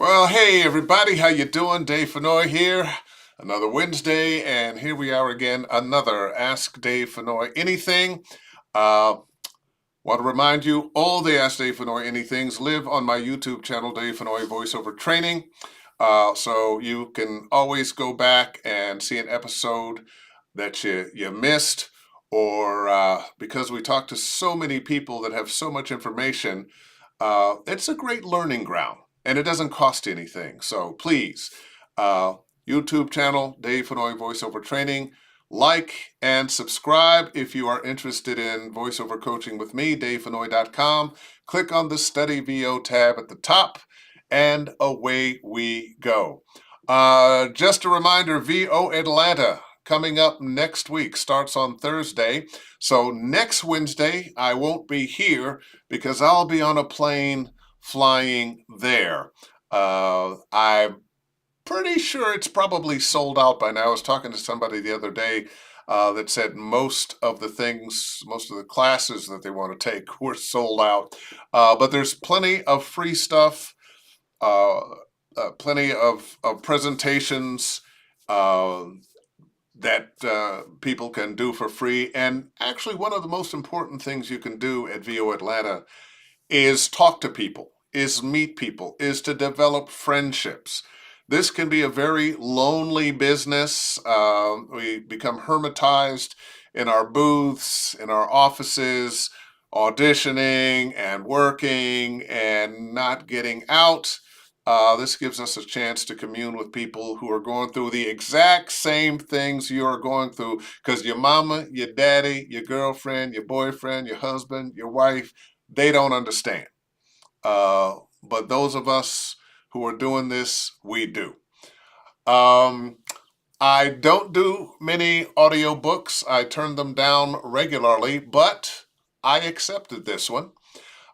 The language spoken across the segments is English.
Well, hey everybody, how you doing? Dave Fennou here. Another Wednesday, and here we are again. Another Ask Dave Fennou Anything. Uh, Want to remind you, all the Ask Dave Fennou Anythings live on my YouTube channel, Dave Fennou Voiceover Training. So you can always go back and see an episode that you missed, or because we talk to so many people that have so much information, it's a great learning ground, and it doesn't cost anything. So please, uh, YouTube channel, Dave Fennou Voiceover Training. Like and subscribe if you are interested in voiceover coaching with me, davefennoy.com. Click on the Study VO tab at the top, and away we go. Just a reminder, VO Atlanta coming up next week, starts on Thursday. So next Wednesday, I won't be here because I'll be on a plane flying there. I'm pretty sure it's probably sold out by now. I was talking to somebody the other day that said most of the classes that they want to take were sold out. But there's plenty of free stuff, plenty of presentations that people can do for free. And actually, one of the most important things you can do at VO Atlanta is talk to people, is meet people, is to develop friendships. This can be a very lonely business. We become hermetized in our booths, in our offices, auditioning and working and not getting out. This gives us a chance to commune with people who are going through the exact same things you are going through, because your mama, your daddy, your girlfriend, your boyfriend, your husband, your wife, they don't understand. But those of us who are doing this, we do. I don't do many audiobooks. I turn them down regularly, but I accepted this one.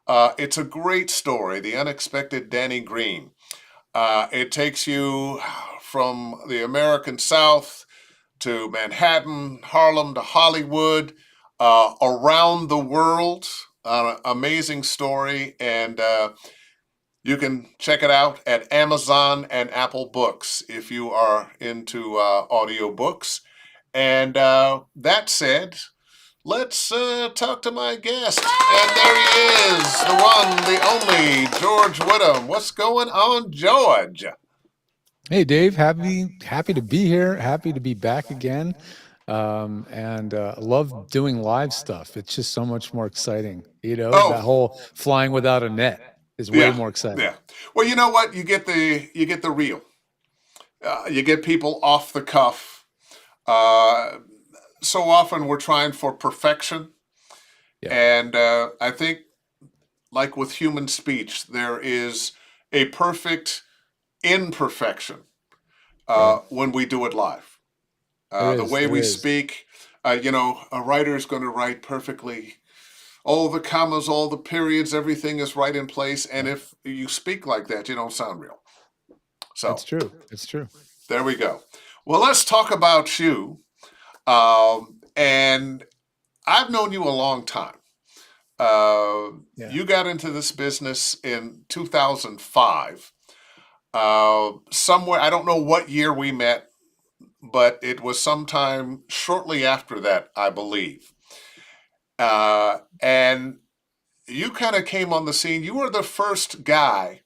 It's a great story, The Unexpected Danny Green. It takes you from the American South to Manhattan, Harlem to Hollywood, around the world. Amazing story, and you can check it out at Amazon and Apple Books if you are into audiobooks. And that said, let's talk to my guest. And there he is, the one, the only, George Whittam. What's going on, George? Hey Dave, happy to be here. Happy to be back again, and love doing live stuff. It's just so much more exciting. That Oh, whole flying without a net is way yeah, more exciting. yeah. Well, you know what? You get the real. You get people off the cuff. Uh, so often we're trying for perfection, Yeah, and I think, like with human speech, there is a perfect imperfection right. when we do it live. There The is, way there we is. speak, a writer is going to write perfectly. All the commas, all the periods, everything is right in place. And Yeah, if you speak like that, you don't sound real. it's So true. It's true. there we go. Well, let's talk about you. And I've known you a long time. Uh, Yeah. you got into this business in 2005. Somewhere, I don't know what year we met, but it was sometime shortly after that, I believe. And you kind of came on the scene. You were the first guy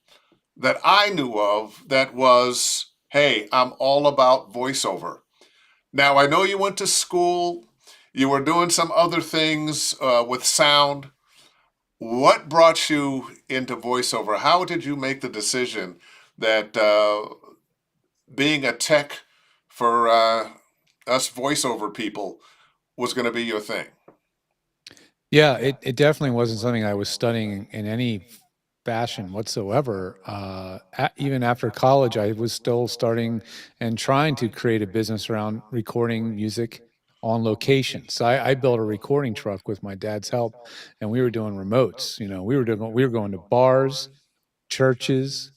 that I knew of that was, hey, I'm all about voiceover. Now, I know you went to school, you were doing some other things with sound. What brought you into voiceover? How did you make the decision that being a tech for us voiceover people was going to be your thing? Yeah, it definitely wasn't something I was studying in any fashion whatsoever. Even after college, I was still starting and trying to create a business around recording music on location. So I built a recording truck with my dad's help, and we were doing remotes. We were going to bars, churches,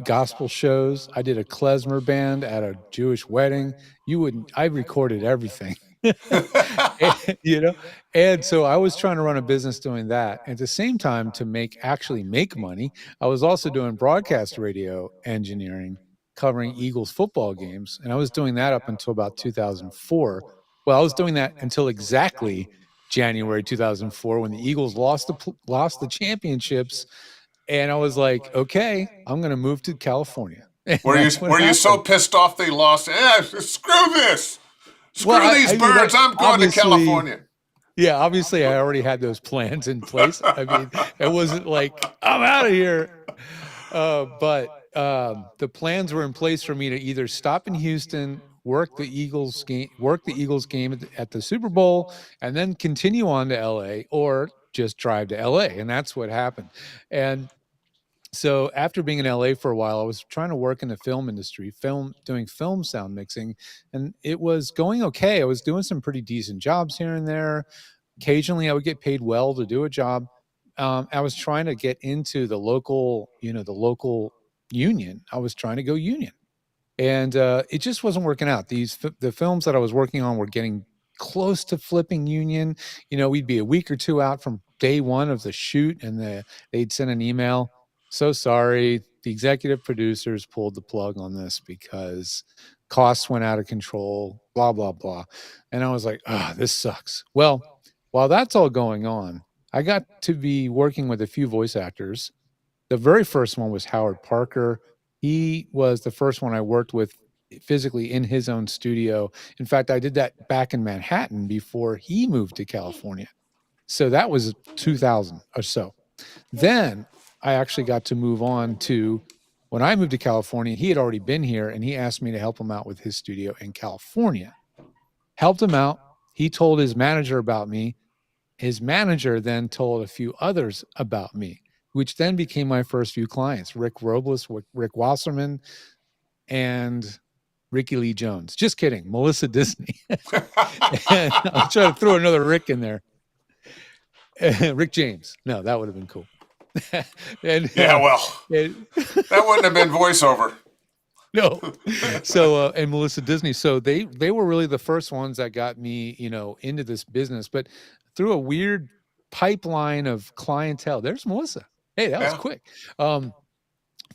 gospel shows. I did a klezmer band at a Jewish wedding. You wouldn't. I recorded everything. And, you know, and so I was trying to run a business doing that. At the same time, to actually make money, I was also doing broadcast radio engineering, covering Eagles football games. And I was doing that up until about 2004. Well, I was doing that until exactly January 2004 when the Eagles lost the championships. And I was like, okay, I'm going to move to California. And that's what Were you so happened. pissed off they lost? Screw this! Well, Screw these birds! I'm going to obviously, California. yeah, obviously, I already had those plans in place. I mean, it wasn't like I'm out of here. But the plans were in place for me to either stop in Houston, work the Eagles game at the Super Bowl, and then continue on to LA, or just drive to LA, and that's what happened. And so after being in LA for a while, I was trying to work in the film industry, doing film sound mixing, and it was going okay. I was doing some pretty decent jobs here and there. Occasionally, I would get paid well to do a job. I was trying to get into the local union. I was trying to go union, and it just wasn't working out. The films that I was working on were getting close to flipping union. We'd be a week or two out from day one of the shoot, and they'd send an email. So sorry, the executive producers pulled the plug on this because costs went out of control. Blah blah blah, and I was like, this sucks. Well, while that's all going on, I got to be working with a few voice actors. The very first one was Howard Parker. He was the first one I worked with physically in his own studio. In fact, I did that back in Manhattan before he moved to California. So that was 2000 or so. Then I actually got to move on to when I moved to California, he had already been here and he asked me to help him out with his studio in California. Helped him out. He told his manager about me. His manager then told a few others about me, which then became my first few clients: Rick Robles, Rick Wasserman, and Ricky Lee Jones. Just kidding, Melissa Disney. And I'll try to throw another Rick in there. Rick James. No, that would have been cool. and Yeah, well, and, that wouldn't have been voiceover. no. So and Melissa Disney. So they were really the first ones that got me, into this business. But through a weird pipeline of clientele, there's Melissa. Hey, that was Yeah. quick.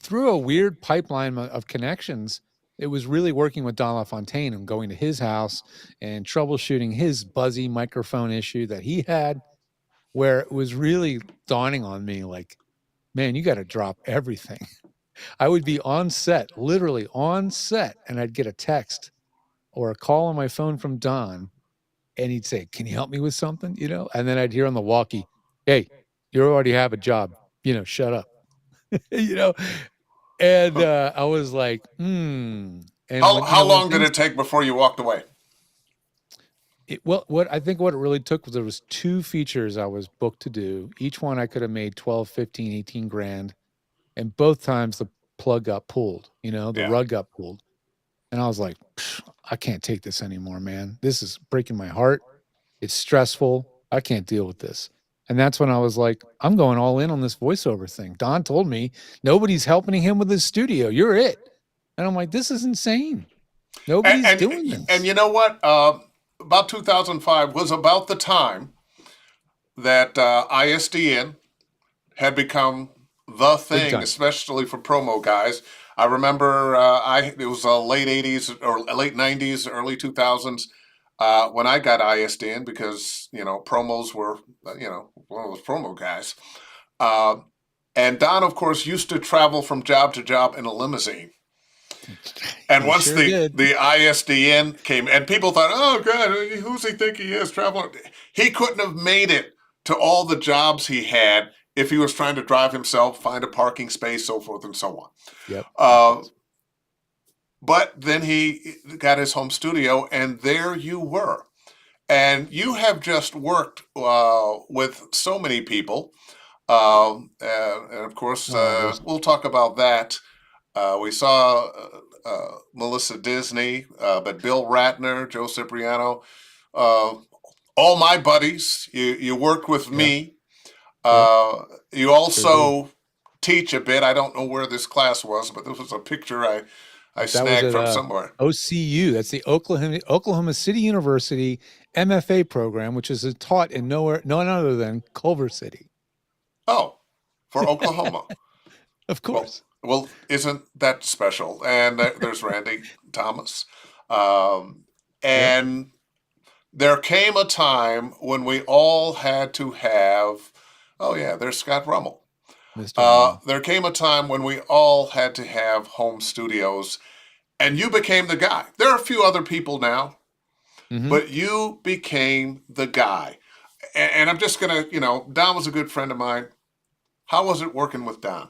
Through a weird pipeline of connections, it was really working with Don LaFontaine and going to his house and troubleshooting his buzzy microphone issue that he had, where it was really dawning on me like, man, you got to drop everything. I would be on set, literally on set, and I'd get a text or a call on my phone from Don, and he'd say, "Can you help me with something?" And then I'd hear on the walkie, "Hey, you already have a job. Shut up." you know, and I was like, hmm. And How when long did things, it take before you walked away? what I think what it really took was there was two features I was booked to do. Each one I could have made 12, 15, 18 grand. And both times the plug got pulled, the Yeah. rug got pulled. And I was like, I can't take this anymore, man. This is breaking my heart. It's stressful. I can't deal with this. And that's when I was like, I'm going all in on this voiceover thing. Don told me nobody's helping him with his studio. You're it. And I'm like, this is insane. And Nobody's and, doing and this. you know what? About 2005 was about the time that ISDN had become the Big thing, time. especially for promo guys. I remember it was late '80s or late '90s, early 2000s when I got ISDN because promos were one of those promo guys. Uh, and Don, of course, used to travel from job to job in a limousine. And He once sure did. the ISDN came, and people thought, "Oh God, who's he think he is traveling?" He couldn't have made it to all the jobs he had if he was trying to drive himself, find a parking space, so forth and so on. Yep. Uh, but then he got his home studio, and there you were. And you have just worked with so many people. And of course, Oh, there's we'll talk about that. We saw Melissa Disney, but Bill Ratner, Joe Cipriano, uh, all my buddies. You worked with yeah, me. yep, You sure did. also teach a bit. I don't know where this class was, but this was a picture I I That was snagged at from somewhere. OCU. That's the Oklahoma City University MFA program, which is taught in none other than Culver City. Oh, for Oklahoma. Of Well, course. well, isn't that special? And there's Randy Thomas. Um, Yep. and there came a time when we all had to have, oh, yeah, there's Scott Rummell. Mr. Rummel. There came a time when we all had to have home studios, and you became the guy. There are a few other people now, Hmm. but you became the guy. And I'm just going to, Don was a good friend of mine. How was it working with Don?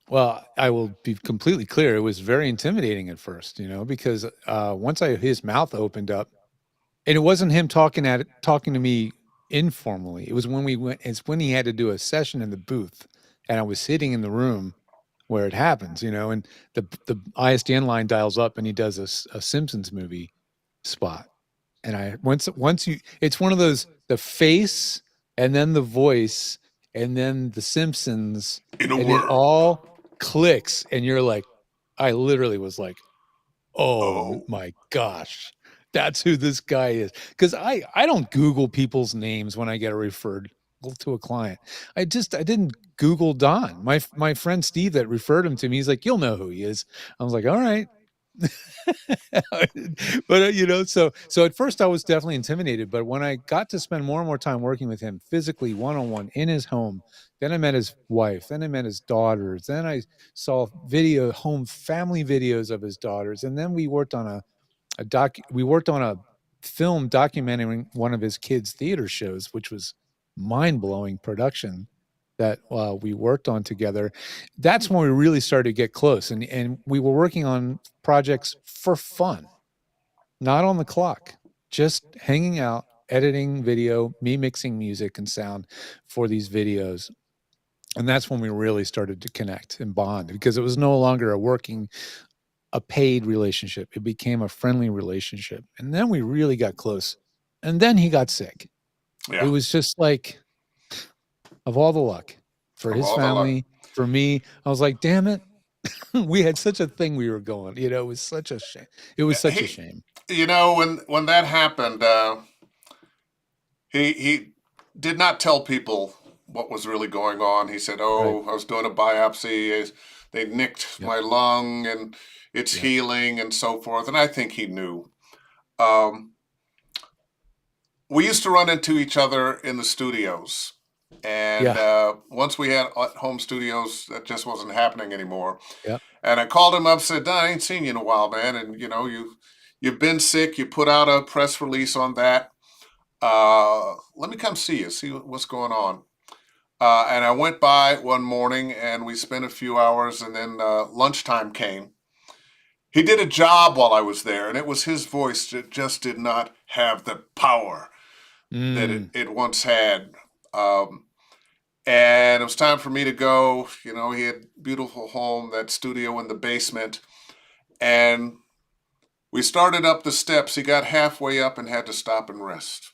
Well, I will be completely clear. It was very intimidating at first, because once his mouth opened up, and it wasn't him talking to me informally. It was when we went. It's when he had to do a session in the booth, and I was sitting in the room where it happens, and the ISDN line dials up, and he does a Simpsons movie spot. And once you, it's one of those, the face and then the voice and then the Simpsons, In a and it word. all clicks, and you're like, I literally was like, oh Oh, my gosh, that's who this guy is. Because I don't Google people's names when I get referred to a client. I didn't Google Don. My friend Steve that referred him to me, he's like, you'll know who he is. I was like, all right. But so at first I was definitely intimidated, but when I got to spend more and more time working with him physically, one-on-one in his home, then I met his wife, then I met his daughters, then I saw home family videos of his daughters, and then we worked on a film documenting one of his kids' theater shows, which was mind-blowing production that we worked on together. That's when we really started to get close, and we were working on projects for fun, not on the clock, just hanging out, editing video, me mixing music and sound for these videos. And that's when we really started to connect and bond, because it was no longer a paid relationship. It became a friendly relationship. And then we really got close. And then he got sick. It yeah, was just like, of all the luck for of his all the luck. family, for me, I was like, damn it. We had such a thing we were going, it was such a shame. It was such a He, shame. when that happened, he did not tell people what was really going on. He said, Right. "Oh, I was doing a biopsy. They nicked Yep. my lung, and it's Yep. healing, and so forth." And I think he knew. Um, we used to run into each other in the studios, and Yeah. once we had home studios, that just wasn't happening anymore. Yep. And I called him up, said, "Don, I ain't seen you in a while, man, and you've been sick. You put out a press release on that. Let me come see you, see what's going on." And I went by one morning, and we spent a few hours, and then lunchtime came. He did a job while I was there, and it was his voice that just did not have the power that it, Mm. it once had. Um, and it was time for me to go. He had a beautiful home, that studio in the basement, and we started up the steps. He got halfway up and had to stop and rest.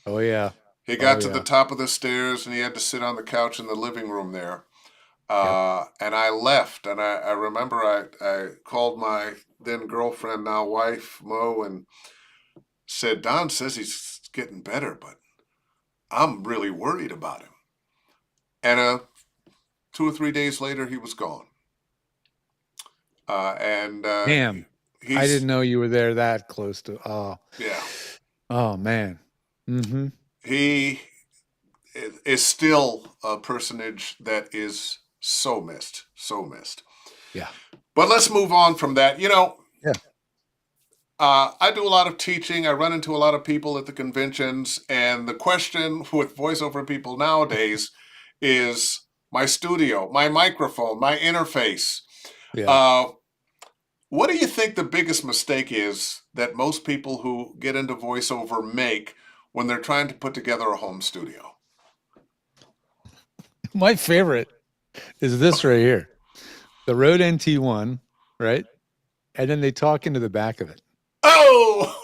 Oh yeah. He Oh got to the yeah. top of the stairs, and he had to sit on the couch in the living room there. Yep. And I left, and I remember I called my then girlfriend, now wife, Mo, and said, "Don says he's getting better, but I'm really worried about him." And 2 or 3 days later, he was gone. And Damn. I he's, didn't know you were there that close to. yeah, Oh man. Mm-hmm. he is still a personage that is so missed, so missed. Yeah. But let's move on from that. Yeah. I do a lot of teaching. I run into a lot of people at the conventions, and the question with voiceover people nowadays is my studio, my microphone, my interface. Yeah. Uh, what do you think the biggest mistake is that most people who get into voiceover make when they're trying to put together a home studio? My favorite is this right here. The Rode NT1, right? And then they talk into the back of it Oh!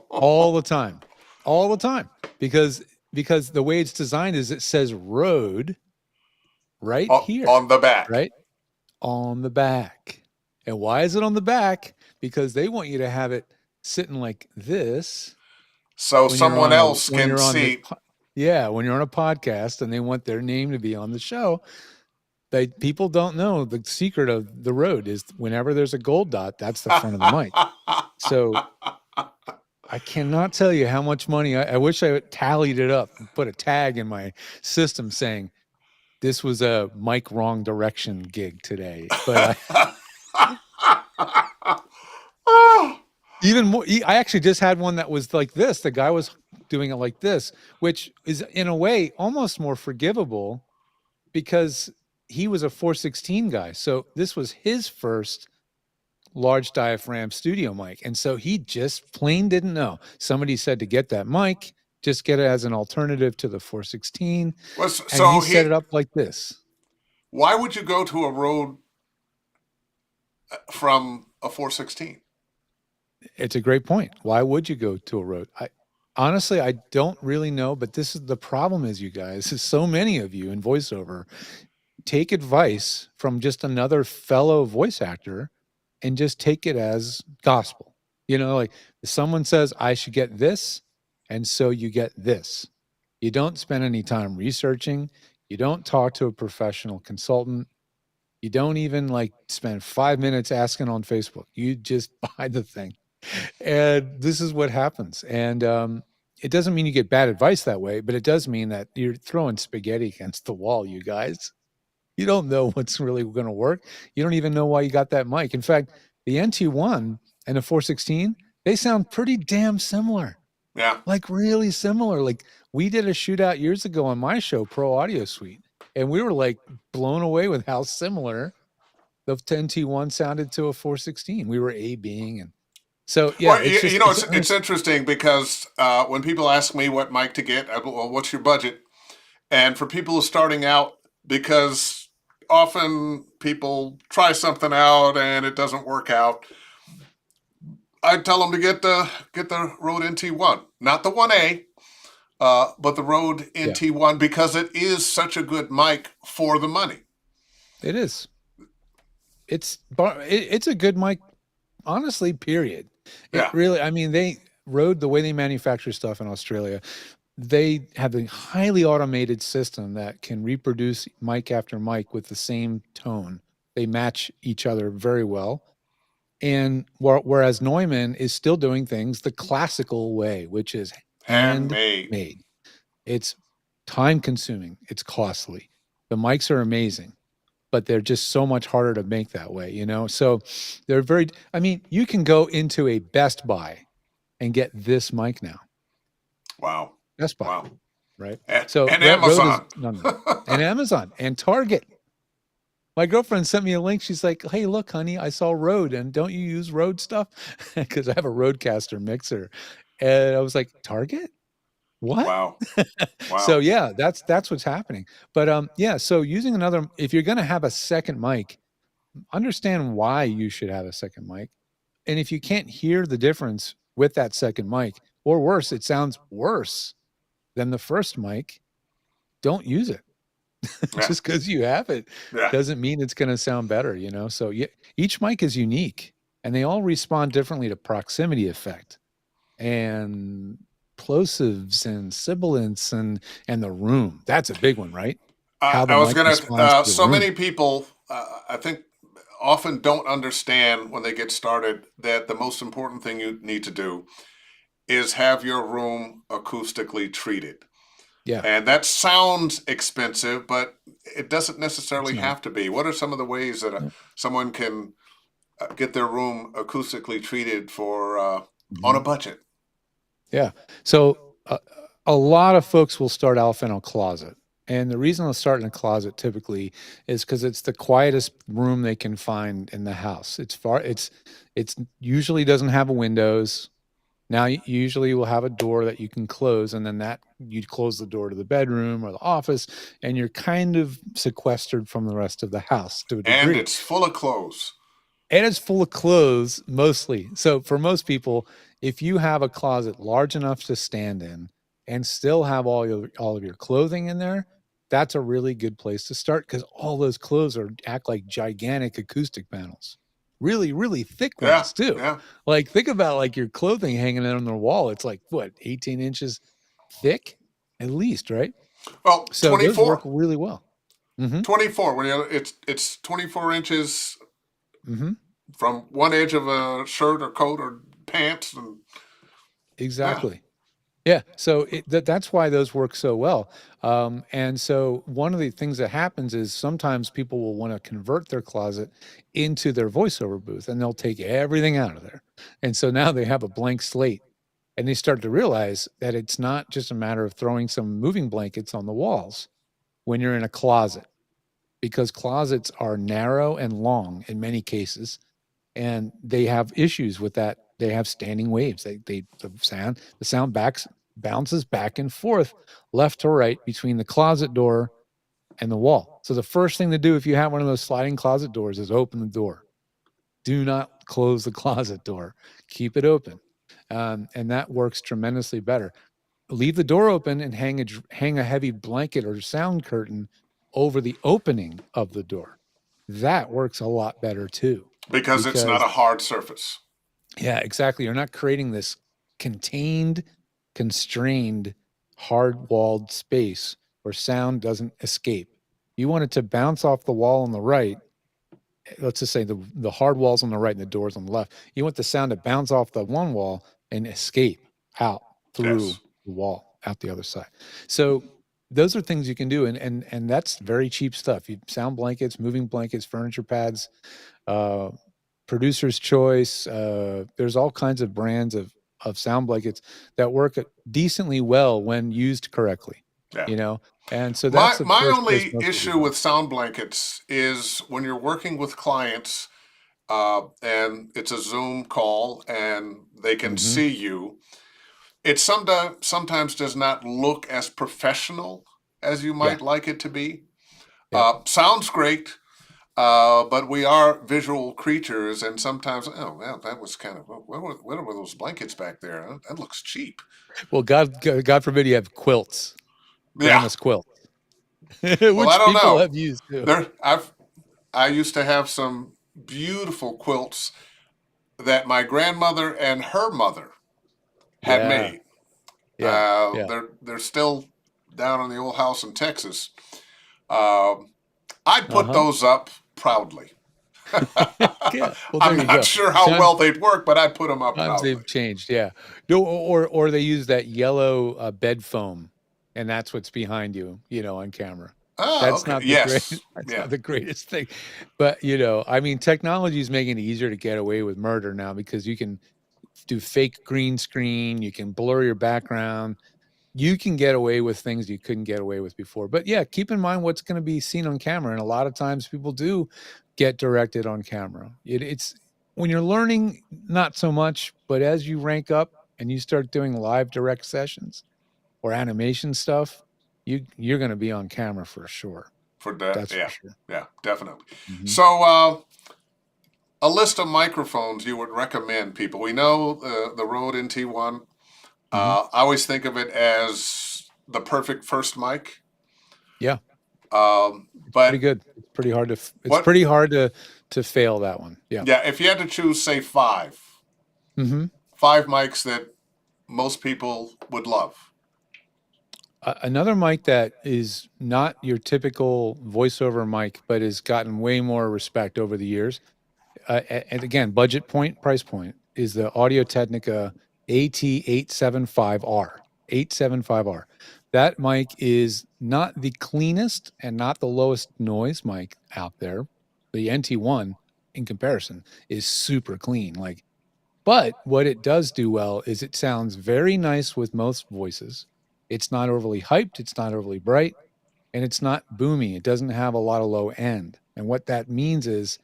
all the time. All the time. Because the way it's designed is it says Rode right here, On the back. right? on the back. And why is it on the back? Because they want you to have it sitting like this So when you're someone on a else when can you're on the see. yeah, when you're on a podcast and they want their name to be on the show. They people don't know the secret of the Rode is whenever there's a gold dot, that's the front of the mic. So I cannot tell you how much money I wish I tallied it up and put a tag in my system saying this was a mic wrong direction gig today. But I even more, I actually just had one that was like this. The guy was doing it like this, which is in a way almost more forgivable because he was a 416 guy. So this was his first large diaphragm studio mic. And so he just plain didn't know. Somebody said to get that mic, just get it as an alternative to the 416. And he So set he. it up like this. Why would you go to a road from a 416? It's a great point. Why would you go to a road? Honestly, I don't really know, but this is the problem is you guys, is so many of you in voiceover take advice from just another fellow voice actor and just take it as gospel. You know, like someone says, I should get this. And so you get this. You don't spend any time researching. You don't talk to a professional consultant. You don't even like spend 5 minutes asking on Facebook. You just buy the thing. And this is what happens. And it doesn't mean you get bad advice that way, but it does mean that you're throwing spaghetti against the wall, you guys. You don't know what's really going to work. You don't even know why you got that mic. In fact, the NT1 and the 416, they sound pretty damn similar. Yeah. Like really similar. Like we did a shootout years ago on my show, Pro Audio Suite, and we were like blown away with how similar the NT1 sounded to a 416. We were A being and so yeah, Well, it's just it's interesting because when people ask me what mic to get, well, what's your budget? And for people who are starting out, because often people try something out and it doesn't work out, I tell them to get the Rode NT1, not the 1A, but the Rode yeah, NT1 because it is such a good mic for the money. it is. It's a good mic, honestly, period. It Yeah, really, I mean, they Rode the way they manufacture stuff in Australia, they have a highly automated system that can reproduce mic after mic with the same tone. They match each other very well. And whereas Neumann is still doing things the classical way, which is handmade. handmade. It's time consuming, it's costly. The mics are amazing, but they're just so much harder to make that way, you know? So they're very, I mean, you can go into a Best Buy and get this mic now. Wow, Best Buy, wow, right? and, So and Rode is Amazon. none. And Amazon and Target. My girlfriend sent me a link. She's like, "Hey, look, honey, I saw Rode, and don't you use Rode stuff?" Because I have a Rodecaster mixer, and I was like, "Target? What?" Wow, So wow, yeah, that's what's happening. But yeah, so using another, if you're going to have a second mic, understand why you should have a second mic, and if you can't hear the difference with that second mic, or worse, it sounds worse than the first mic, don't use it. yeah, Just because you have it yeah. doesn't mean it's going to sound better, you know? So yeah, each mic is unique and they all respond differently to proximity effect and plosives and sibilants and the room. That's a big one, right? How the I was mic gonna. responds to the So room. many people, I think, often don't understand when they get started that the most important thing you need to do is have your room acoustically treated. Yeah, And that sounds expensive, but it doesn't it's necessarily not. have to be. What are some of the ways that No. someone can get their room acoustically treated for on a Mhm. budget? Yeah. So a lot of folks will start off in a closet. And the reason they'll start in a closet typically is because it's the quietest room they can find in the house. It's usually doesn't have a windows. Now you usually will have a door that you can close, and then that you close the door to the bedroom or the office, and you're kind of sequestered from the rest of the house to a And degree. it's full of clothes. And it's full of clothes mostly. So for most people, if you have a closet large enough to stand in and still have all of your clothing in there, that's a really good place to start because all those clothes act like gigantic acoustic panels. Really, really thick Yeah, ones too. yeah. Like think about like your clothing hanging on the wall. It's like what, 18 inches thick at least, right? Well, So those work 24. really well. Mm-hmm. 24. When you it's 24 inches Mm-hmm. from one edge of a shirt or coat or pants, and yeah, Exactly. Yeah, so that's why those work so well. And so one of the things that happens is sometimes people will want to convert their closet into their voiceover booth, and they'll take everything out of there. And so now they have a blank slate, and they start to realize that it's not just a matter of throwing some moving blankets on the walls when you're in a closet, because closets are narrow and long in many cases, and they have issues with that. They have standing waves. The sound bounces back and forth, left to right between the closet door and the wall. So the first thing to do if you have one of those sliding closet doors is open the door. Do not close the closet door. Keep it open, and that works tremendously better. Leave the door open and hang a heavy blanket or sound curtain over the opening of the door. That works a lot better too, because it's not because a hard surface. yeah, exactly. You're not creating this contained, constrained, hard walled space where sound doesn't escape. You want it to bounce off the wall on the right. Let's just say the hard walls on the right and the doors on the left. You want the sound to bounce off the one wall and escape out through Yes, the wall, out the other side. So those are things you can do, and that's very cheap stuff. You sound blankets, moving blankets, furniture pads, uh, producer's choice. There's all kinds of brands of sound blankets that work decently well when used correctly, yeah. you know. And so My that's the my first place only most people issue go. with sound blankets is when you're working with clients, and it's a Zoom call and they can Hmm. see you. It sometimes does not look as professional as you Yeah, might like it to be. yeah. Sounds great, but we are visual creatures, and sometimes, oh well, that was kind of what were those blankets back there? That looks cheap. Well, God forbid you have quilts, Yeah. damask quilts, Well, I which don't people know. have used too. I used to have some beautiful quilts that my grandmother and her mother had Yeah, made. yeah, yeah. They're still down in the old house in Texas. Um, I'd put Uh-huh. those up proudly. Yeah. Well, I'm there you not go. sure how Times well they'd work, but I'd put them up times proudly. they've changed. Yeah. No, or they use that yellow bed foam, and that's what's behind you, on camera. Ah, That's okay. not the great. Yes. That's Yeah. not the greatest thing, but I mean, technology is making it easier to get away with murder now because you can do fake green screen, you can blur your background, you can get away with things you couldn't get away with before. But yeah, keep in mind what's going to be seen on camera. And a lot of times people do get directed on camera. It's when you're learning, not so much, but as you rank up and you start doing live direct sessions or animation stuff, you're going to be on camera for sure. For that. That's for Yeah. sure. Yeah. Definitely. Hmm. So, a list of microphones you would recommend people. We know the Rode NT1. Hmm. I always think of it as the perfect first mic. Yeah, pretty But good. It's what? pretty hard to fail that one. Yeah. Yeah, if you had to choose, say Hmm. five mics that most people would love. Another mic that is not your typical voiceover mic, but has gotten way more respect over the years. And again, price point is the Audio Technica AT875R. 875R. That mic is not the cleanest and not the lowest noise mic out there. The NT1, in comparison, is super clean. But what it does do well is it sounds very nice with most voices. It's not overly hyped, it's not overly bright, and it's not boomy. It doesn't have a lot of low end. And what that means is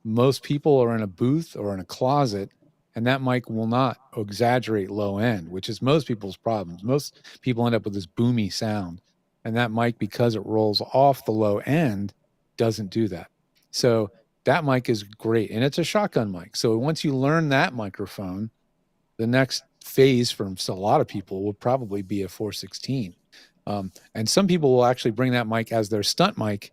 most people are in a booth or in a closet, and that mic will not exaggerate low end, which is most people's problems. Most people end up with this boomy sound, and that mic, because it rolls off the low end, doesn't do that. So that mic is great, and it's a shotgun mic. So once you learn that microphone, the next phase for a lot of people will probably be a 416. And some people will actually bring that mic as their stunt mic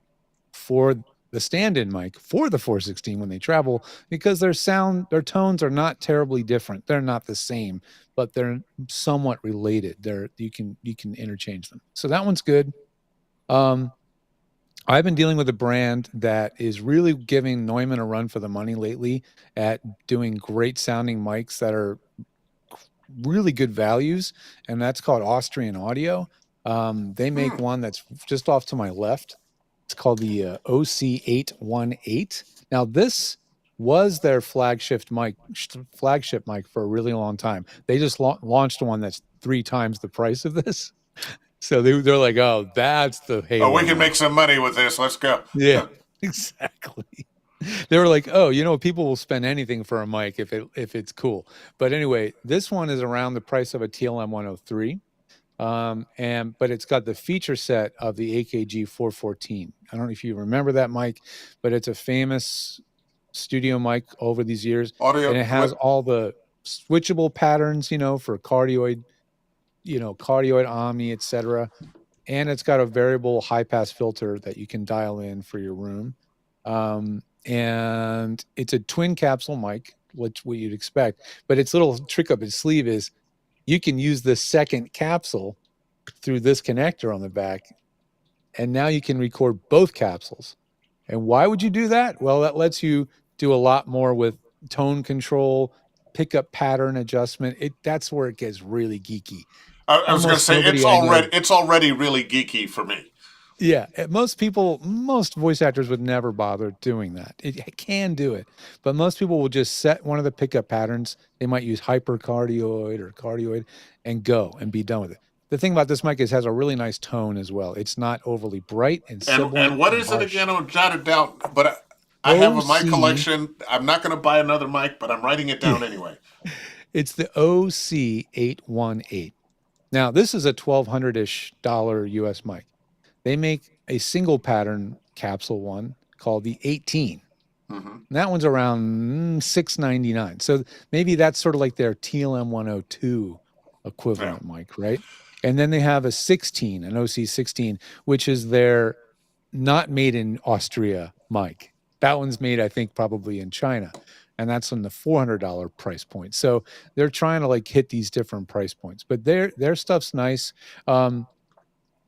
for the stand-in mic for the 416 when they travel, because their tones are not terribly different. They're not the same, but they're somewhat related. You can interchange them. So that one's good. Um, I've been dealing with a brand that is really giving Neumann a run for the money lately at doing great sounding mics that are really good values, and that's called Austrian Audio. They make Hmm. one that's just off to my left. It's called the OC818. Now, this was their flagship mic for a really long time. They just launched one that's three times the price of this. So they're like, oh, that's the Oh, we Halo can make mic. some money with this. Let's go. Yeah, exactly. They were like, "Oh, people will spend anything for a mic if it's cool." But anyway, this one is around the price of a TLM 103. And but it's got the feature set of the AKG 414. I don't know if you remember that mic, but it's a famous studio mic over these years, and Audio. it has What? all the switchable patterns, for cardioid, cardioid omni, etc. And it's got a variable high pass filter that you can dial in for your room. And it's a twin capsule mic, which what you'd expect. But its little trick up its sleeve is you can use the second capsule through this connector on the back, and now you can record both capsules. And why would you do that? Well, that lets you do a lot more with tone control, pickup pattern adjustment. That's where it gets really geeky. I was going to Almost say nobody I know. it's already really geeky for me. Yeah, most voice actors would never bother doing that. It can do it, but most people will just set one of the pickup patterns. They might use hypercardioid or cardioid and go and be done with it. The thing about this mic is it has a really nice tone as well. It's not overly bright and And sibilant what and is it harsh. again? I'll jot it down. But I have a mic OC, collection. I'm not going to buy another mic, but I'm writing it yeah, down anyway. it's the OC818. Now, this is a 1200-ish dollar US mic. They make a single pattern capsule one called the 18. Hmm. And that one's around 699. So maybe that's sort of like their TLM 102 Yeah. equivalent mic, right? And then they have a 16, an OC 16, which is their not made in Austria mic. That one's made, I think, probably in China. And that's on the $400 price point. So they're trying to like hit these different price points, but their stuff's nice. Um,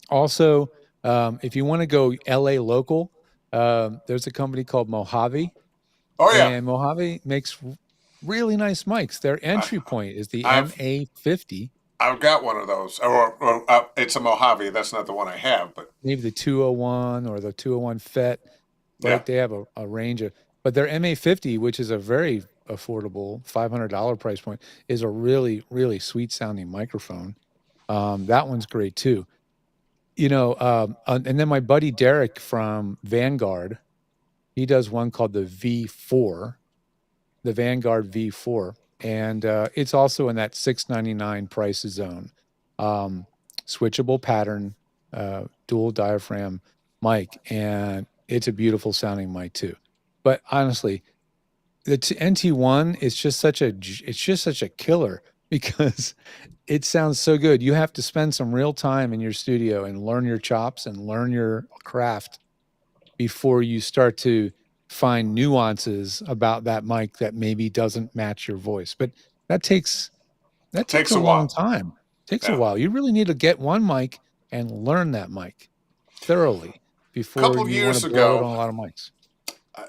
Also, if you want to go LA local, there's a company called Mojave, Oh yeah. and Mojave makes really nice mics. Their I, entry point is the I've MA50, I've got one of those. Or it's a Mojave. That's not the one I have, but maybe the 201 or the 201 FET, yeah. right? They have a range of, but their MA50, which is a very affordable $500 price point, is a really, really sweet sounding microphone. That one's great too. And then my buddy Derek from Vanguard, he does one called the V4, the Vanguard V4, and it's also in that 699 price zone. Um, Switchable pattern, dual diaphragm mic, and it's a beautiful sounding mic too. But honestly, the NT1 is it's just such a killer because it sounds so good. You have to spend some real time in your studio and learn your chops and learn your craft before you start to find nuances about that mic that maybe doesn't match your voice. But that takes that takes Takes a a long while. time. Takes a Yeah. while. You really need to get one mic and learn that mic thoroughly A before couple you want to years blow it ago, on a lot of mics. I,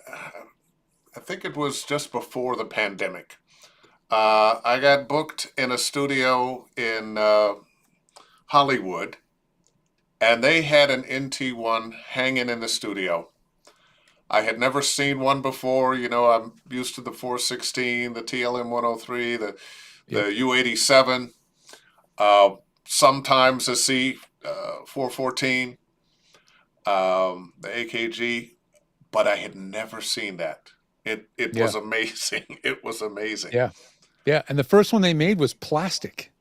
I think it was just before the pandemic. I got booked in a studio in Hollywood, and they had an NT1 hanging in the studio. I had never seen one before. I'm used to the 416, the TLM 103, Yep. the U87, uh, sometimes the C 414, the AKG, but I had never seen that. It Yeah. was amazing. It was amazing. Yeah. Yeah. And the first one they made was plastic.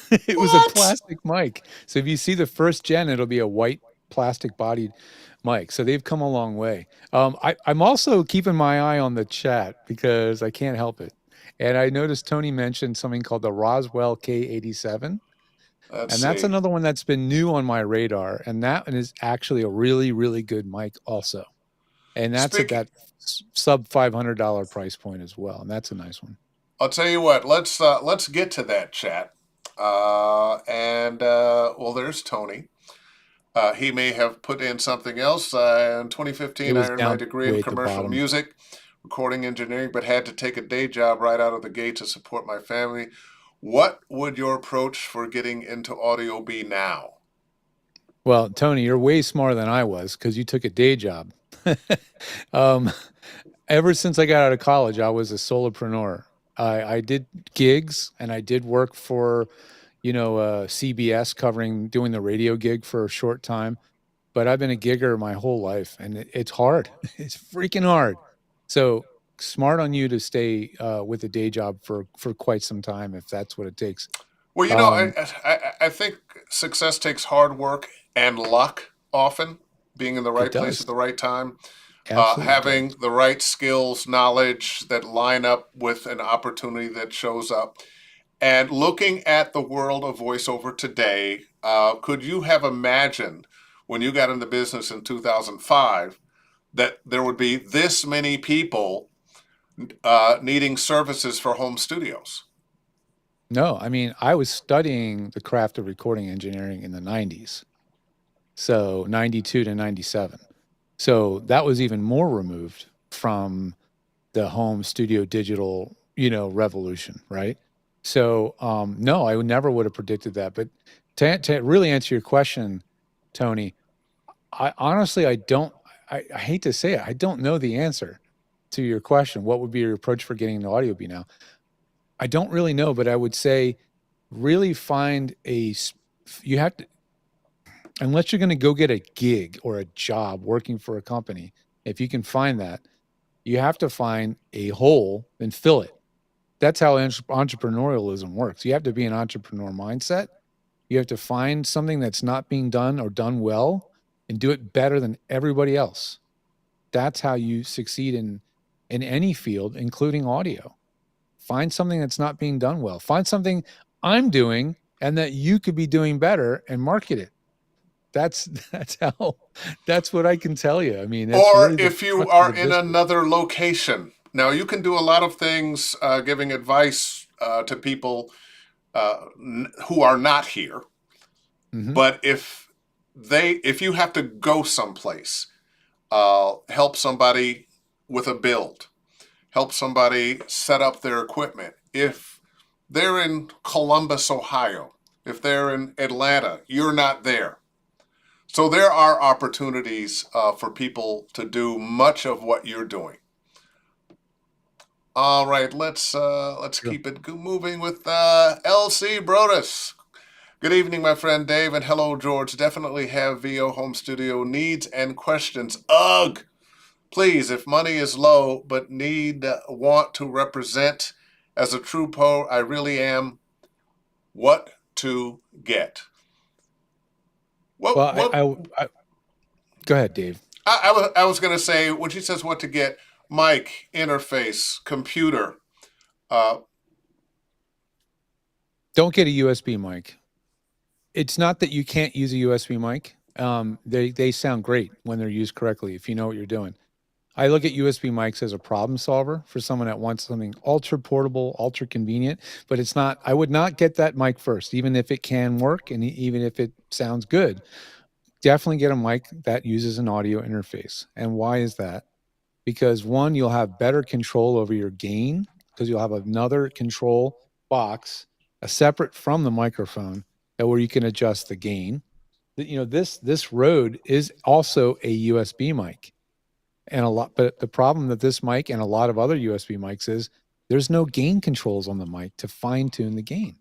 It was a What? plastic mic. So if you see the first gen, it'll be a white plastic bodied mic. So they've come a long way. I'm also keeping my eye on the chat because I can't help it. And I noticed Tony mentioned something called the Roswell K87. Let's And that's see. another one that's been new on my radar. And that one is actually a really, really good mic also. And that's at Speak. that sub $500 price point as well. And that's a nice one. I'll tell you what. Let's get to that chat. And well, there's Tony. He may have put in something else. In It 2015, I was earned my down degree in way at the commercial bottom. music, recording engineering, but had to take a day job right out of the gate to support my family. What would your approach for getting into audio be now? Well, Tony, you're way smarter than I was because you took a day job. um, ever since I got out of college, I was a solopreneur. I did gigs and I did work for, CBS covering doing the radio gig for a short time. But I've been a gigger my whole life, and it's hard. It's freaking hard. So smart on you to stay with a day job for quite some time if that's what it takes. Well, Um, I think success takes hard work and luck often, being in the it right place at does, the right time, absolutely having does. the right skills, knowledge that line up with an opportunity that shows up. And looking at the world of voiceover today, could you have imagined when you got into business in 2005 that there would be this many people needing services for home studios? No, I mean I was studying the craft of recording engineering in the '90s, so '92 to '97. So that was even more removed from the home studio digital, revolution, right? So, no, I would never would have predicted that. But to really answer your question, Tony, I honestly, I don't, I hate to say it, I don't know the answer to your question. What would be your approach for getting into audio be now? I don't really know, but I would say really find you have to, unless you're going to go get a gig or a job working for a company, if you can find that, you have to find a hole and fill it. That's how entrepreneurialism works. You have to be an entrepreneur mindset. You have to find something that's not being done or done well and do it better than everybody else. That's how you succeed in any field, including audio. Find something that's not being done well. Find something I'm doing and that you could be doing better and market it. That's that's how that's what I can tell you. I mean, that's Or really the if you crux of are the in business. another location. Now, you can do a lot of things giving advice to people who are not here. Hmm. But if you have to go someplace, help somebody with a build, help somebody set up their equipment. If they're in Columbus, Ohio, if they're in Atlanta, you're not there. So there are opportunities for people to do much of what you're doing. All right, let's Sure. keep it moving with LC Brodus. Good evening, my friend Dave, and hello, George. Definitely have VO Home Studio needs and questions. Ugh! Please, if money is low but want to represent as a true pro, I really am. What to get? Well, What what I go ahead, Dave. I was gonna say when she says what to get, mic, interface, computer. Uh, Don't get a USB mic. It's not that you can't use a USB mic. They sound great when they're used correctly if you know what you're doing. I look at USB mics as a problem solver for someone that wants something ultra portable, ultra convenient, but it's not. I would not get that mic first, even if it can work and even if it sounds good. Definitely get a mic that uses an audio interface. And why is that? Because one, you'll have better control over your gain because you'll have another control box, a separate from the microphone, that where you can adjust the gain. This Rode is also a USB mic, and a lot. But the problem that this mic and a lot of other USB mics is there's no gain controls on the mic to fine tune the gain.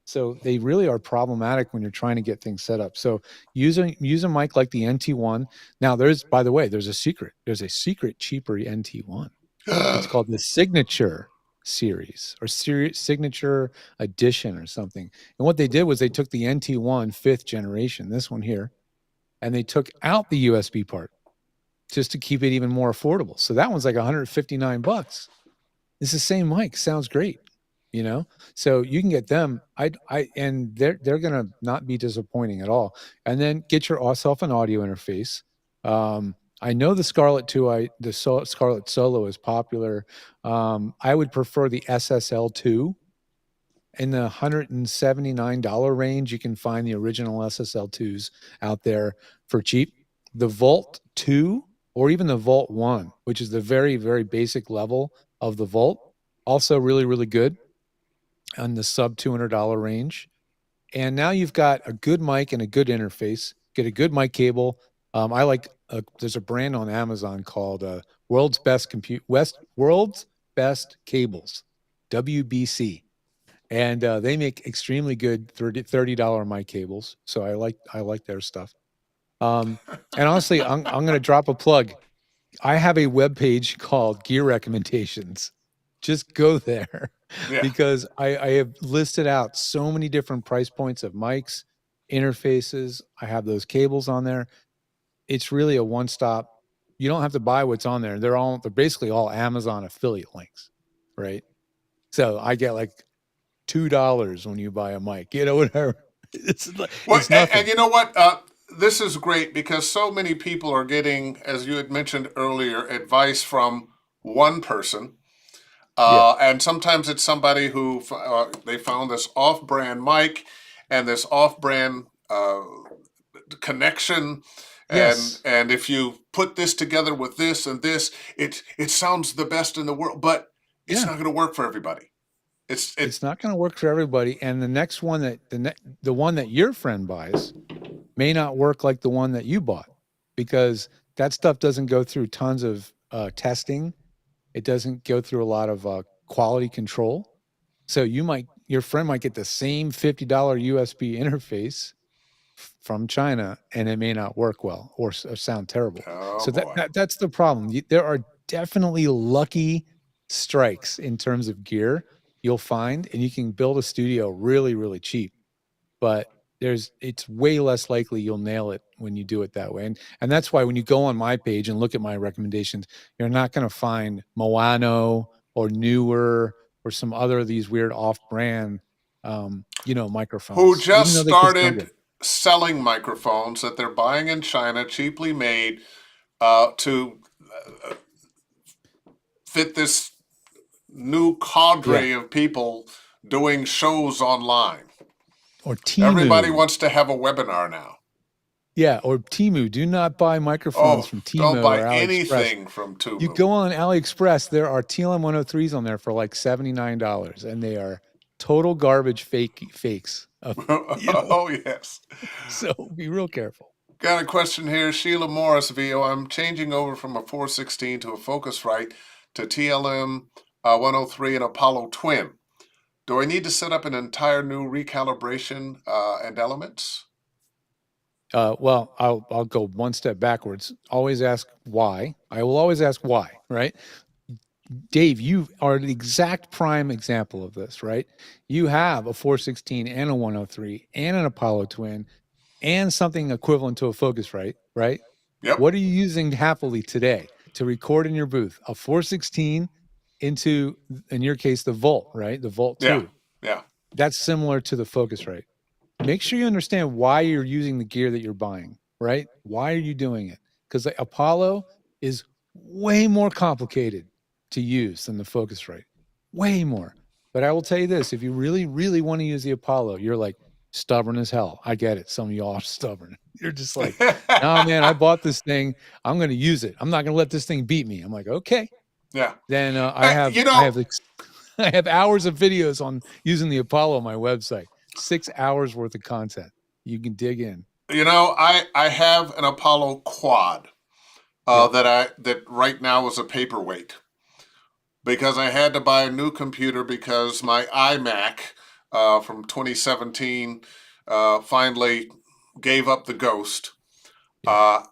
So they really are problematic when you're trying to get things set up. So use a mic like the NT1. Now there's by the way, there's a secret. There's a secret cheaper NT1. It's called the Signature series or Signature edition or something. And what they did was they took the NT1 fifth generation, this one here, and they took out the USB part just to keep it even more affordable. So that one's like 159 bucks. It's the same mic, sounds great. you know? So you can get them. And they're gonna not be disappointing at all. And then get yourself an audio interface. I know the Scarlett 2, Scarlett Solo is popular. I would prefer the SSL 2 in the $179 range. You can find the original SSL 2s out there for cheap. The Volt 2 or even the Volt 1, which is the very, very basic level of the Volt, also really, really good on the sub $200 range. And now you've got a good mic and a good interface. Get a good mic cable. I like. There's a brand on Amazon called World's Best Cables, WBC, and they make extremely good $30 mic cables. So I like their stuff. And honestly, I'm going to drop a plug. I have a web page called Gear Recommendations. Just go there Yeah. because I have listed out so many different price points of mics, interfaces. I have those cables on there. It's really a one stop. You don't have to buy what's on there. They're basically all Amazon affiliate links, right? So I get like $2 when you buy a mic, whatever. Well, It's and nothing. you know what? This is great because so many people are getting, as you had mentioned earlier, advice from one person. Yeah. And sometimes it's somebody who they found this off-brand mic and this off-brand connection, Yes. and if you put this together with this and this, it sounds the best in the world, but it's Yeah. not going to work for everybody. It It's not going to work for everybody. And the next one the one that your friend buys may not work like the one that you bought because that stuff doesn't go through tons of testing. It doesn't go through a lot of quality control. So your friend might get the same $50 USB interface from China, and it may not work well or sound terrible. oh So boy. that's the problem. There are definitely lucky strikes in terms of gear you'll find, and you can build a studio really, really cheap. But it's way less likely you'll nail it when you do it that way. And that's why when you go on my page and look at my recommendations, you're not going to find Moano or Newer or some other of these weird off-brand Who microphones, even just though they can sound started good. selling microphones that they're buying in China, cheaply made, to fit this new Yeah. cadre of people doing shows online. Or Everybody Timu. wants to have a webinar now. Yeah, or Timu. Do not buy microphones Oh, from don't Timo or buy AliExpress. anything from You Tumu. go on AliExpress, there are TLM 103s on there for like $79, and they are total garbage fakes. Oh, yes. So be real careful. Got a question here. Sheila Morris, VO. I'm changing over from a 416 to a Focusrite to TLM 103 and Apollo Twin. Do I need to set up an entire new recalibration and elements? Well, I'll go one step backwards. Always ask why. I will always ask why, right? Dave, you are the exact prime example of this, right? You have a 416 and a 103 and an Apollo Twin and something equivalent to a Focusrite, right? Yep. What are you using happily today to record in your booth? A 416 into, in your case, the Volt, right? The Volt Yeah. 2. Yeah. That's similar to the Focusrite. Make sure you understand why you're using the gear that you're buying, right? Why are you doing it? Because the Apollo is way more complicated to use than the Focusrite, way more. But I will tell you this: if you really, really want to use the Apollo, you're like stubborn as hell. I get it. Some of y'all are stubborn. You're just like, no, man, I bought this thing. I'm going to use it. I'm not going to let this thing beat me. I'm like, okay. Yeah. Then You know, I have hours of videos on using the Apollo on my website. 6 hours worth of content. You can dig in. I have an Apollo Quad Yep. that right now is a paperweight because I had to buy a new computer because my iMac from 2017 finally gave up the ghost. Yep. Uh,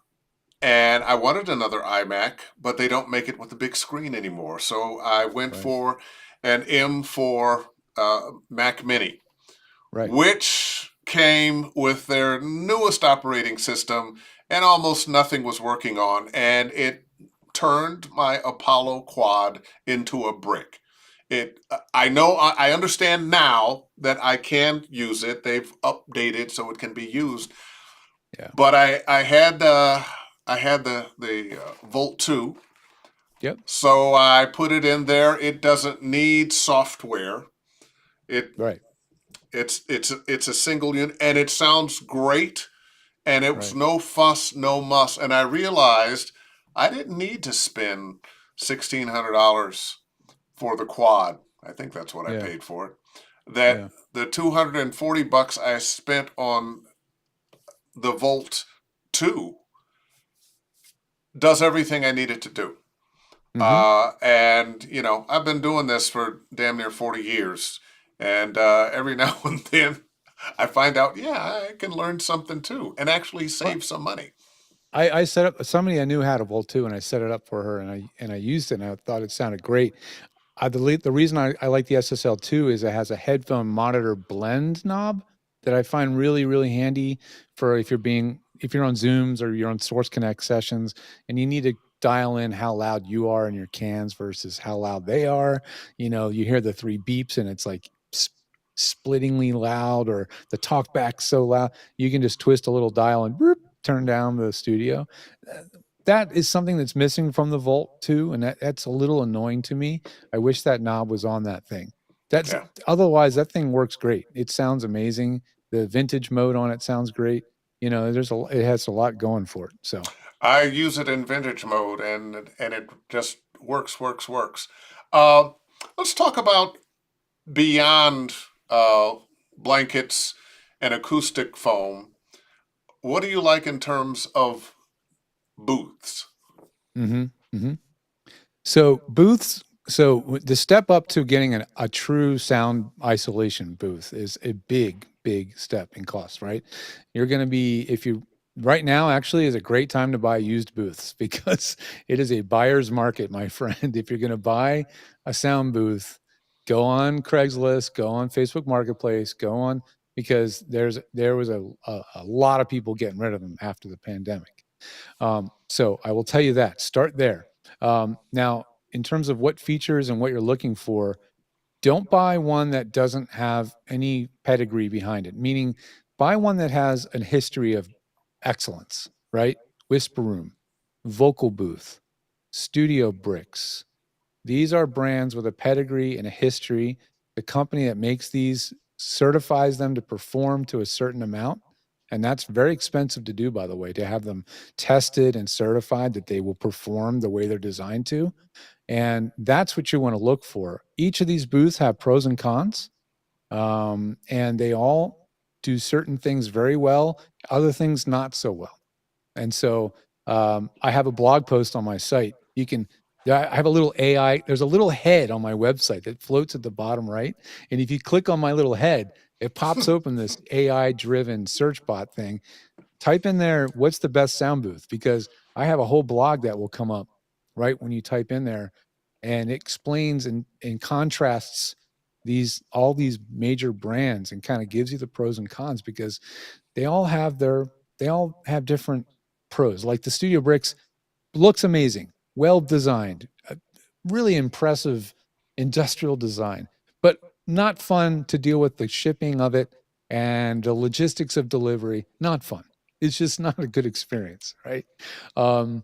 and I wanted another iMac, but they don't make it with the big screen anymore. So I went Right. for an M4 Mac Mini, Right. which came with their newest operating system, and almost nothing was working on, and it turned my Apollo Quad into a brick. I know, I understand now that I can use it. They've updated so it can be used. Yeah. But I had the Volt 2, Yep. so I put it in there. It doesn't need software. It Right. it's a single unit, and it sounds great. And it was Right. no fuss, no muss. And I realized I didn't need to spend $1,600 for the quad. I think that's what I Yeah. paid for it. That Yeah. the $240 I spent on the Volt 2 does everything I need it to do. Mm-hmm. And, you know, I've been doing this for damn near 40 years. And every now and then I find out, yeah, I can learn something too and actually Well, save some money. I set up somebody I knew had a Volt too, and I set it up for her, and I used it, and I thought it sounded great. The reason I like the SSL2 is it has a headphone monitor blend knob that I find really, really handy for if you're on Zooms or you're on Source Connect sessions and you need to dial in how loud you are in your cans versus how loud they are. You know, you hear the three beeps and it's like splittingly loud, or the talk back so loud. You can just twist a little dial and boop, turn down the studio. Uh, That is something that's missing from the Volt 2, and that's a little annoying to me. I wish that knob was on that thing. That's Yeah. Otherwise that thing works great. It sounds amazing. The vintage mode on it sounds great. You know, it has a lot going for it. So, I use it in vintage mode, and it just works. Uh, let's talk about beyond uh, blankets and acoustic foam. What do you like in terms of booths? mhm, mhm. So booths. The step up to getting a true sound isolation booth is a big, big step in cost, right? You're going to be if you Right now actually is a great time to buy used booths because it is a buyer's market, my friend. If you're going to buy a sound booth, go on Craigslist, go on Facebook Marketplace, go on because there was a lot of people getting rid of them after the pandemic. So I will tell you that. Start there. Now, in terms of what features and what you're looking for, don't buy one that doesn't have any pedigree behind it, meaning buy one that has a history of excellence, right? Whisper Room, Vocal Booth, Studio Bricks. These are brands with a pedigree and a history. The company that makes these certifies them to perform to a certain amount. And that's very expensive to do, by the way, to have them tested and certified that they will perform the way they're designed to. And that's what you want to look for. Each of these booths have pros and cons, and they all do certain things very well, other things not so well. And so I have a blog post on my site. I have a little AI. There's a little head on my website that floats at the bottom right. And if you click on my little head, it pops open this AI driven search bot thing. Type in there, what's the best sound booth? Because I have a whole blog that will come up right when you type in there, and it explains and contrasts all these major brands and kind of gives you the pros and cons because they all have their they all have different pros. Like the Studio Bricks looks amazing, well designed, really impressive industrial design, but not fun to deal with the shipping of it and the logistics of delivery. Not fun. It's just not a good experience, right? Um,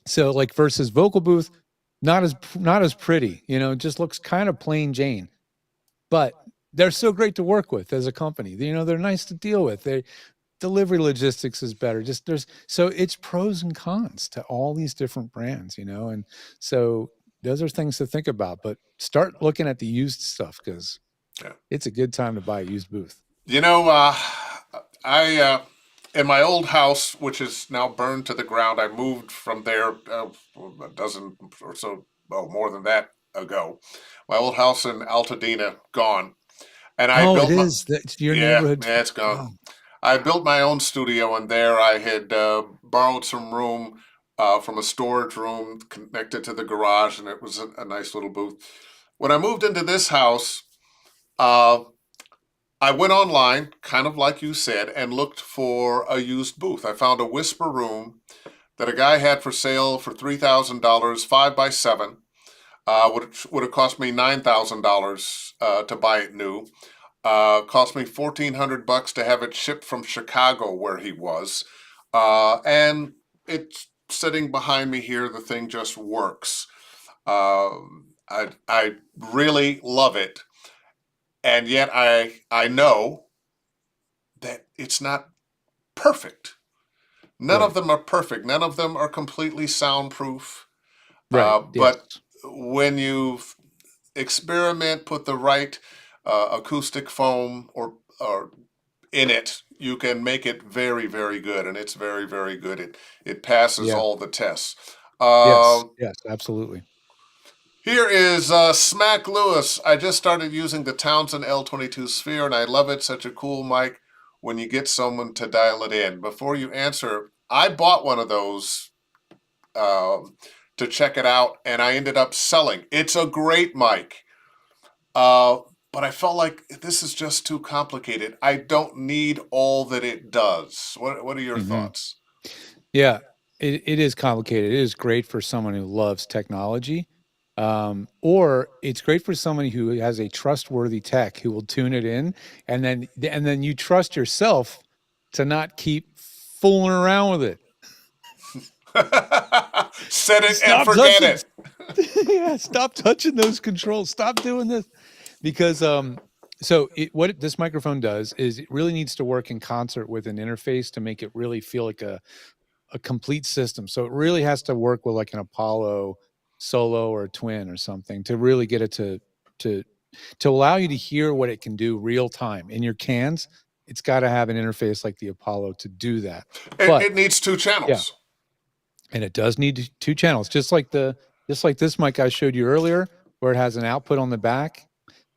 so like versus Vocal Booth, not as pretty, you know, it just looks kind of plain Jane, but they're so great to work with as a company. You know, they're nice to deal with. They Delivery logistics is better. Just there's so it's pros and cons to all these different brands, you know, and so those are things to think about. But start looking at the used stuff because Yeah. it's a good time to buy a used booth. You know, I in my old house, which is now burned to the ground, I moved from there a dozen or so, well, more than that ago. My old house in Altadena gone, and I Oh, it built my is. That's your yeah, neighborhood. yeah, it's gone. Oh, I built my own studio, and there I had borrowed some room from a storage room connected to the garage, and it was a nice little booth. When I moved into this house, uh, I went online, kind of like you said, and looked for a used booth. I found a Whisper Room that a guy had for sale for $3,000, 5 by 7. Would have cost me $9,000 to buy it new. Cost me $1,400 to have it shipped from Chicago, where he was, and it's sitting behind me here. The thing just works. I really love it, and yet I know that it's not perfect. None of Right. them are perfect. None of them are completely soundproof. Right. But Yes. when you experiment, put the right acoustic foam or in it, you can make it very, very good, and it's very, very good. It passes Yeah. all the tests. Yes. Uh, Yes. Absolutely. Here is Smack Lewis. I just started using the Townsend L22 Sphere, and I love it. Such a cool mic when you get someone to dial it in. Before you answer, I bought one of those to check it out, and I ended up selling. It's a great mic, uh, but I felt like this is just too complicated. I don't need all that it does. What are your Hmm. thoughts? Yeah, it is complicated. It is great for someone who loves technology, or it's great for somebody who has a trustworthy tech who will tune it in, and then you trust yourself to not keep fooling around with it. Set it and Stop forget touching. it. Yeah, stop touching those controls. Stop doing this because this microphone does is it really needs to work in concert with an interface to make it really feel like a complete system. So it really has to work with like an Apollo solo or a twin or something to really get it to to allow you to hear what it can do real time in your cans. It's got to have an interface like the Apollo to do that. It But needs two yeah, channels. and it does need two channels, just like this mic I showed you earlier, where it has an output on the back.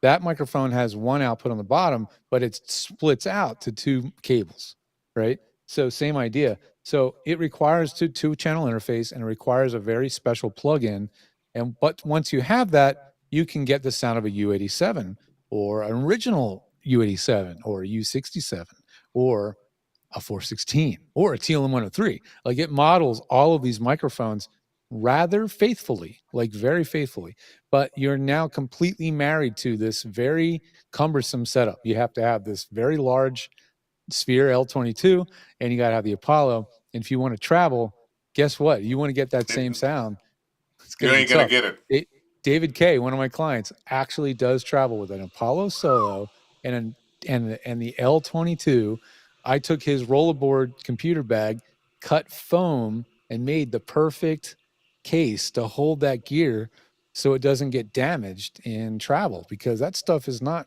That microphone has one output on the bottom, but it splits out to two cables, right? So same idea. So it requires two channel interface and it requires a very special plug-in. And but once you have that, you can get the sound of a U87 or an original U87 or a U67 or a 416 or a TLM 103. Like it models all of these microphones rather faithfully, like very faithfully. But you're now completely married to this very cumbersome setup. You have to have this very large Sphere L22 and you got to have the Apollo. And if you want to travel, guess what? You want to get that same It, sound. It's going you to be ain't gonna tough. get it. David K, one of my clients, actually does travel with an Apollo Solo and the L22. I took his rollerboard computer bag, cut foam, and made the perfect case to hold that gear so it doesn't get damaged in travel because that stuff is not,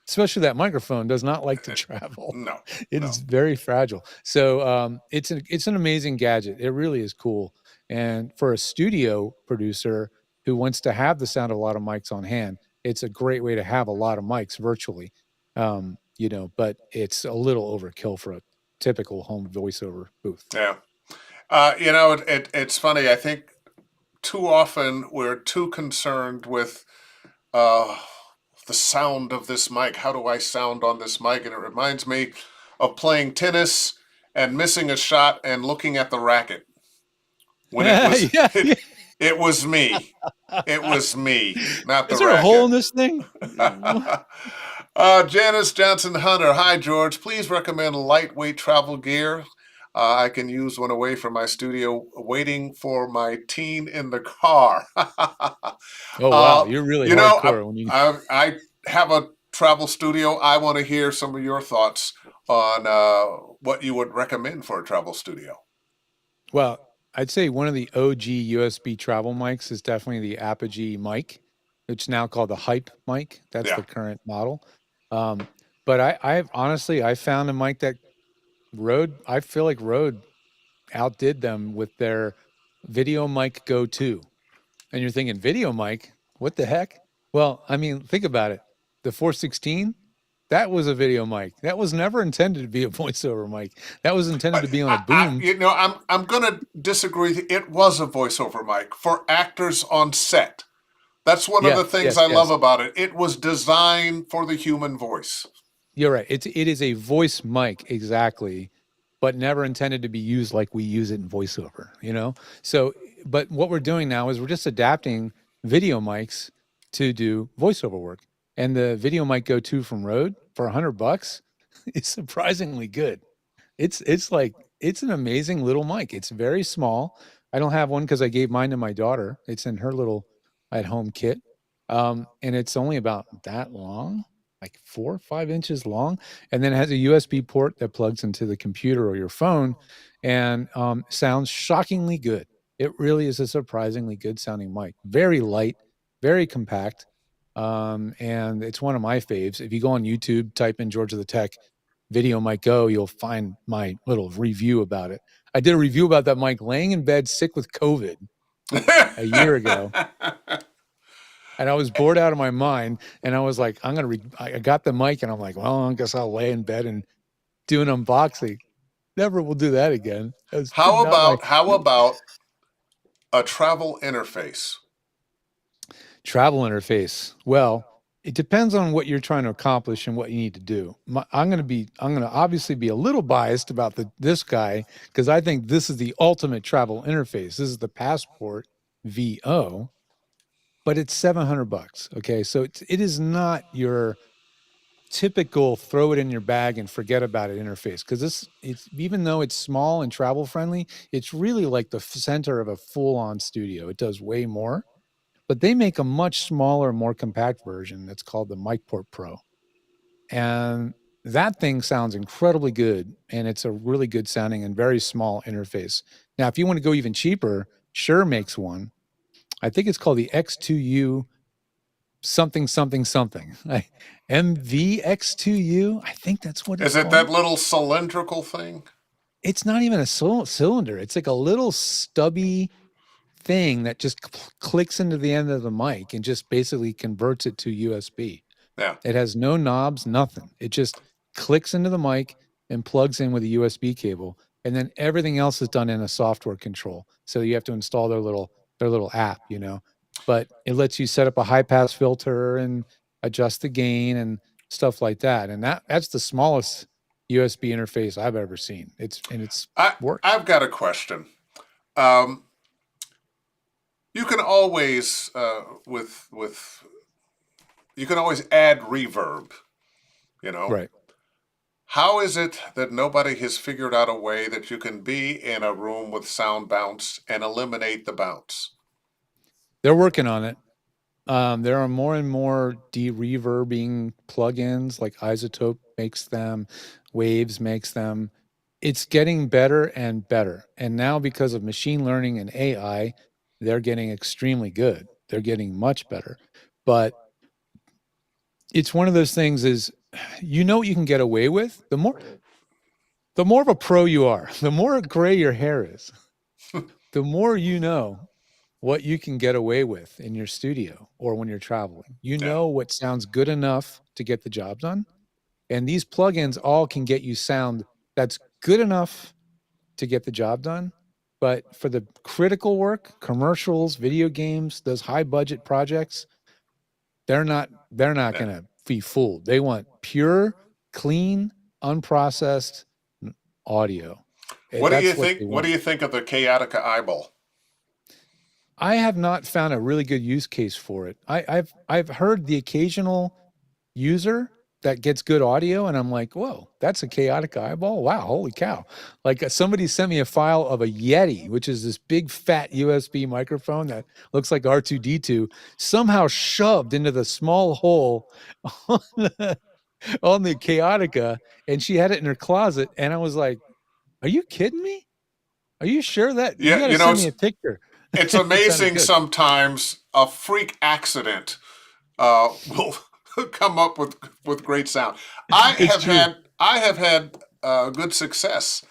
especially that microphone, does not like to travel. No, It no. is very fragile. So it's an amazing gadget. It really is cool. And for a studio producer who wants to have the sound of a lot of mics on hand, it's a great way to have a lot of mics virtually. But it's a little overkill for a typical home voiceover booth. Yeah. It's funny. I think too often we're too concerned with uh, the sound of this mic. How do I sound on this mic? And it reminds me of playing tennis and missing a shot and looking at the racket when it was Yeah, yeah. it was me. It was me, not the Is there a hole racket. in this thing? Janice Johnson Hunter. Hi, George. Please recommend lightweight travel gear. I can use one away from my studio, waiting for my teen in the car. Oh wow, uh, you're really you know, I, hardcore when you. I have a travel studio. I want to hear some of your thoughts on what you would recommend for a travel studio. Well, I'd say one of the OG USB travel mics is definitely the Apogee mic. It's now called the Hype mic. That's Yeah. the current model. Um, but I've honestly I found a mic that I feel like Rode outdid them with their Video Mic Go 2. And you're thinking, video mic? What the heck? Well, I mean, think about it. The 416, that was a video mic. That was never intended to be a voiceover mic. That was intended to be on a boom. I'm gonna disagree. It was a voiceover mic for actors on set. That's one of the Yes, things yes, I love yes. about it. It was designed for the human voice. You're right. It is a voice mic, exactly, but never intended to be used like we use it in voiceover, you know? So, but what we're doing now is we're just adapting video mics to do voiceover work. And the video mic Go 2 from Rode for $100 is surprisingly good. It's like it's an amazing little mic. It's very small. I don't have one because I gave mine to my daughter. It's in her little at home kit. And it's only about that long, like 4 or 5 inches long. And then it has a USB port that plugs into the computer or your phone and sounds shockingly good. It really is a surprisingly good sounding mic. Very light, very compact. And it's one of my faves. If you go on YouTube, type in Georgia the Tech video mic Go, you'll find my little review about it. I did a review about that mic laying in bed sick with COVID a year ago. And I was bored out of my mind. And I was like, I got the mic and I'm like, well, I guess I'll lay in bed and do an unboxing. Never will do that again. That's how not my about how about a travel interface? travel interface. Well, it depends on what you're trying to accomplish and what you need to do. I'm going to obviously be a little biased about this guy because I think this is the ultimate travel interface. This is the Passport VO, but it's $700. Okay, so it is not your typical throw it in your bag and forget about it interface because it's even though it's small and travel friendly, it's really like the center of a full on studio. It does way more, but they make a much smaller, more compact version that's called the MicPort Pro. And that thing sounds incredibly good. And it's a really good sounding and very small interface. Now, if you want to go even cheaper, Shure makes one. I think it's called the X2U something, something, something. MVX2U. I think that's what it's Is it that called. little cylindrical thing? It's not even a cylinder. It's like a little stubby thing that just clicks into the end of the mic and just basically converts it to USB. Yeah. It has no knobs, nothing. It just clicks into the mic and plugs in with a USB cable, and then everything else is done in a software control. So you have to install their little app, But it lets you set up a high pass filter and adjust the gain and stuff like that. And that's the smallest USB interface I've ever seen. It's I works. I've got a question. Um, you can always with you can always add reverb. You know, Right. how is it that nobody has figured out a way that you can be in a room with sound bounce and eliminate the bounce? They're working on it. There are more and more de-reverbing plugins like Isotope makes them, Waves makes them. It's getting better and better. And now because of machine learning and AI, they're getting extremely good. They're getting much better. But it's one of those things is you know what you can get away with. The more of a pro you are, the more gray your hair is, the more you know what you can get away with in your studio or when you're traveling. You Yeah. know what sounds good enough to get the job done. And these plugins all can get you sound that's good enough to get the job done. But for the critical work, commercials, video games, those high budget projects, they're not Yeah. going to be fooled. They want pure, clean, unprocessed audio. What do you That's what think? they What do want. you think of the Chaotica eyeball? I have not found a really good use case for it. I've heard the occasional user that gets good audio, and I'm like, whoa, that's a chaotic eyeball. Wow, holy cow! Like somebody sent me a file of a Yeti, which is this big fat USB microphone that looks like R2D2, somehow shoved into the small hole on the Chaotica, and she had it in her closet, and I was like, are you kidding me? Are you sure that you Yeah, got to send me a picture? it's It sounded amazing good. sometimes a freak accident will come up with great sound. It's true. I have had good success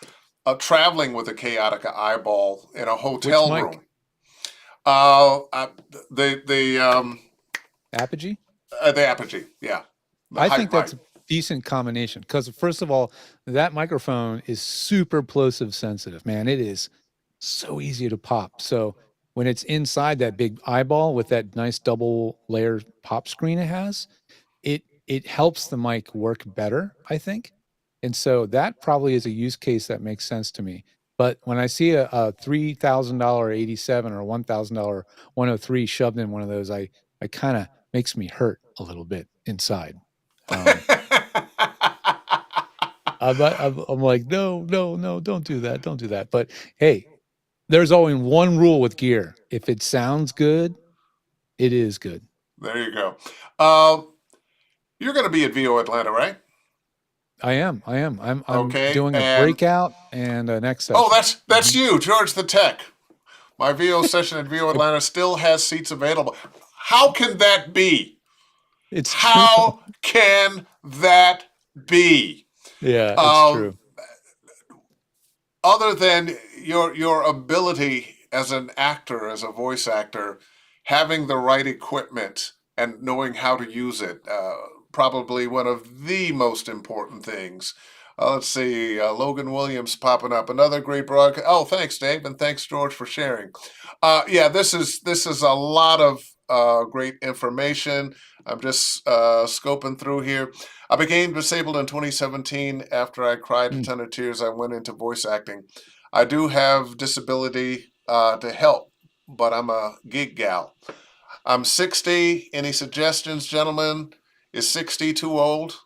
traveling with a Chaotica eyeball in a Which hotel mic? room. Uh, Apogee? the Apogee, yeah, the I height think mic. that's a decent combination because first of all, that microphone is super plosive sensitive, man. It is so easy to pop. So when it's inside that big eyeball with that nice double layer pop screen it has, it helps the mic work better, I think. And so that probably is a use case that makes sense to me. But when I see a $3,000 87 or $1,000 103 shoved in one of those, I kind of makes me hurt a little bit inside. Um, I'm like, no, no, no, don't do that, don't do that. But hey, there's only one rule with gear: if it sounds good, it is good. There you go. Uh, you're going to be at VO Atlanta, right? I am, I am. I'm Okay, doing a and breakout and a next oh, session. that's you, George the Tech. My VO session at VO I- Atlanta still has seats available. How can that be? it's true. How can that be? Yeah, it's Um, true. other than your ability as an actor, as a voice actor, having the right equipment and knowing how to use it, probably one of the most important things. Let's see, Logan Williams popping up, another great broadcast. Oh, thanks, Dave, and thanks, George, for sharing. Yeah, this is a lot of great information. I'm just scoping through here. I became disabled in 2017. After I cried a Mm. ton of tears, I went into voice acting. I do have disability to help, but I'm a gig gal. I'm 60. Any suggestions, gentlemen? Is 60 too old?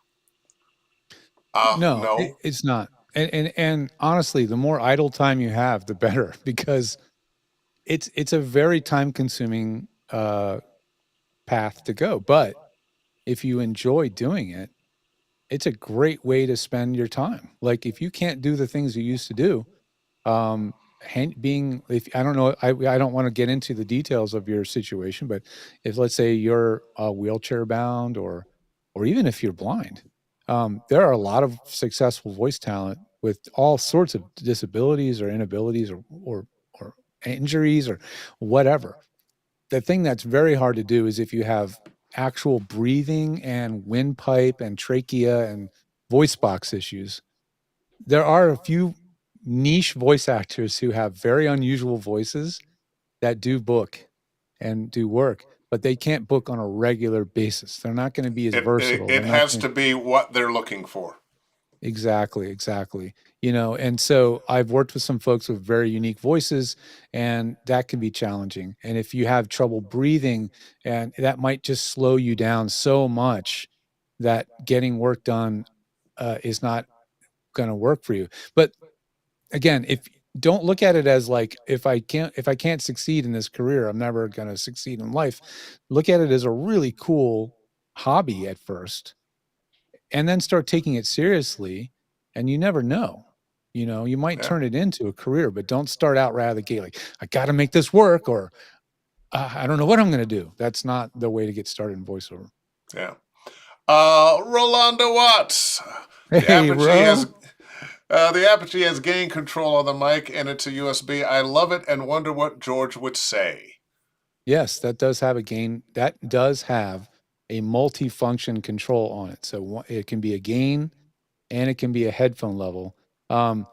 No, No. it's not. And honestly, the more idle time you have, the better because it's a very time consuming path to go. But if you enjoy doing it, it's a great way to spend your time. Like if you can't do the things you used to do, um, being if I don't know, I don't want to get into the details of your situation, but if let's say you're wheelchair bound or even if you're blind, there are a lot of successful voice talent with all sorts of disabilities or inabilities or injuries or whatever. The thing that's very hard to do is if you have actual breathing and windpipe and trachea and voice box issues. There are a few niche voice actors who have very unusual voices that do book and do work, but they can't book on a regular basis. They're not going to be as versatile. It They're not has going to be what they're looking for. exactly, exactly. You know, and so I've worked with some folks with very unique voices, and that can be challenging. And if you have trouble breathing, and that might just slow you down so much that getting work done is not going to work for you. But again, if don't look at it as like if I can't succeed in this career, I'm never going to succeed in life. Look at it as a really cool hobby at first and then start taking it seriously and you never know. You know, you might Yeah, turn it into a career, but don't start out right out of the gate like I got to make this work or I don't know what I'm going to do. That's not the way to get started in voiceover. yeah. Rolanda Watts. The Hey, Apogee Ro. has the Apogee has gain control on the mic and it's a USB. I love it and wonder what George would say. Yes, that does have a gain. That does have a multi-function control on it. So it can be a gain and it can be a headphone level. Um,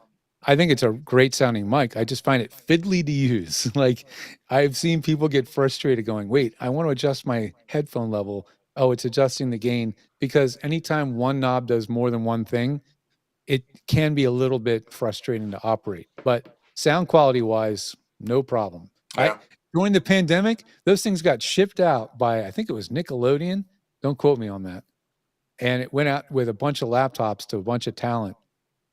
I think it's a great sounding mic. I just find it fiddly to use. Like I've seen people get frustrated going, wait, I want to adjust my headphone level. Oh, it's adjusting the gain because anytime one knob does more than one thing, it can be a little bit frustrating to operate. But sound quality wise, no problem. I Yeah. during the pandemic, those things got shipped out by I think it was Nickelodeon. Don't quote me on that. And it went out with a bunch of laptops to a bunch of talent.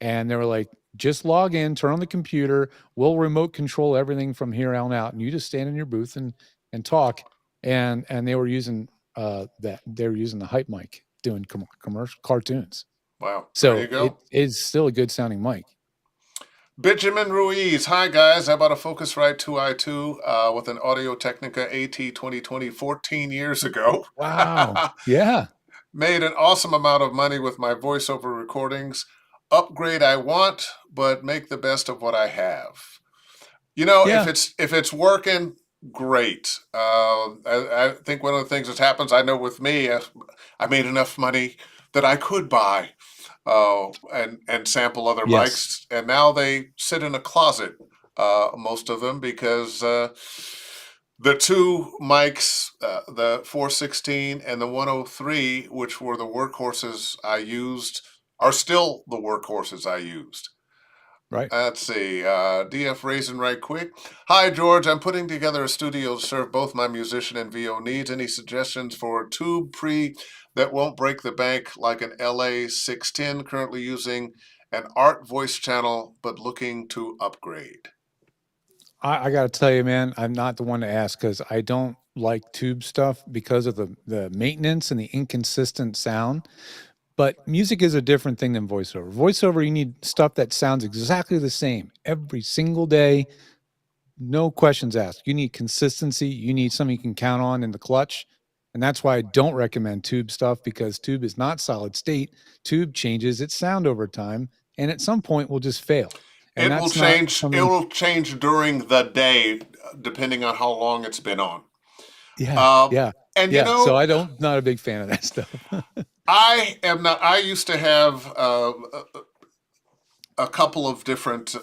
And they were like, just log in, turn on the computer, we'll remote control everything from here on out. And you just stand in your booth and talk. And they were using that they were using the hype mic doing commercial cartoons. Wow. There you So it go. is still a good sounding mic. Benjamin Ruiz. Hi, guys. I bought a Focusrite 2i2 with an Audio Technica AT 2020 14 years ago. Wow. Yeah. Made an awesome amount of money with my voiceover recordings. Upgrade I want, but make the best of what I have. You know, if Yeah. it's working, great. I think one of the things that happens, I know with me, I made enough money that I could buy and sample other Yes. mics, and now they sit in a closet, most of them, because the two mics, the 416 and the 103, which were the workhorses I used, are still the workhorses I used. Right. Let's see. DF Raisin right quick. Hi, George. I'm putting together a studio to serve both my musician and VO needs. Any suggestions for a tube pre that won't break the bank like an LA 610? Currently using an art voice channel, but looking to upgrade. I got to tell you, man, I'm not the one to ask because I don't like tube stuff because of the maintenance and the inconsistent sound. But music is a different thing than voiceover. Voiceover, you need stuff that sounds exactly the same every single day, no questions asked. You need consistency. You need something you can count on in the clutch. And that's why I don't recommend tube stuff because tube is not solid state. Tube changes its sound over time and at some point will just fail. And It will that's not change. It something. will change during the day, depending on how long it's been on. Yeah, Uh, yeah, and you yeah. So know, I don't, not a big fan of that stuff. I am not. I used to have a couple of different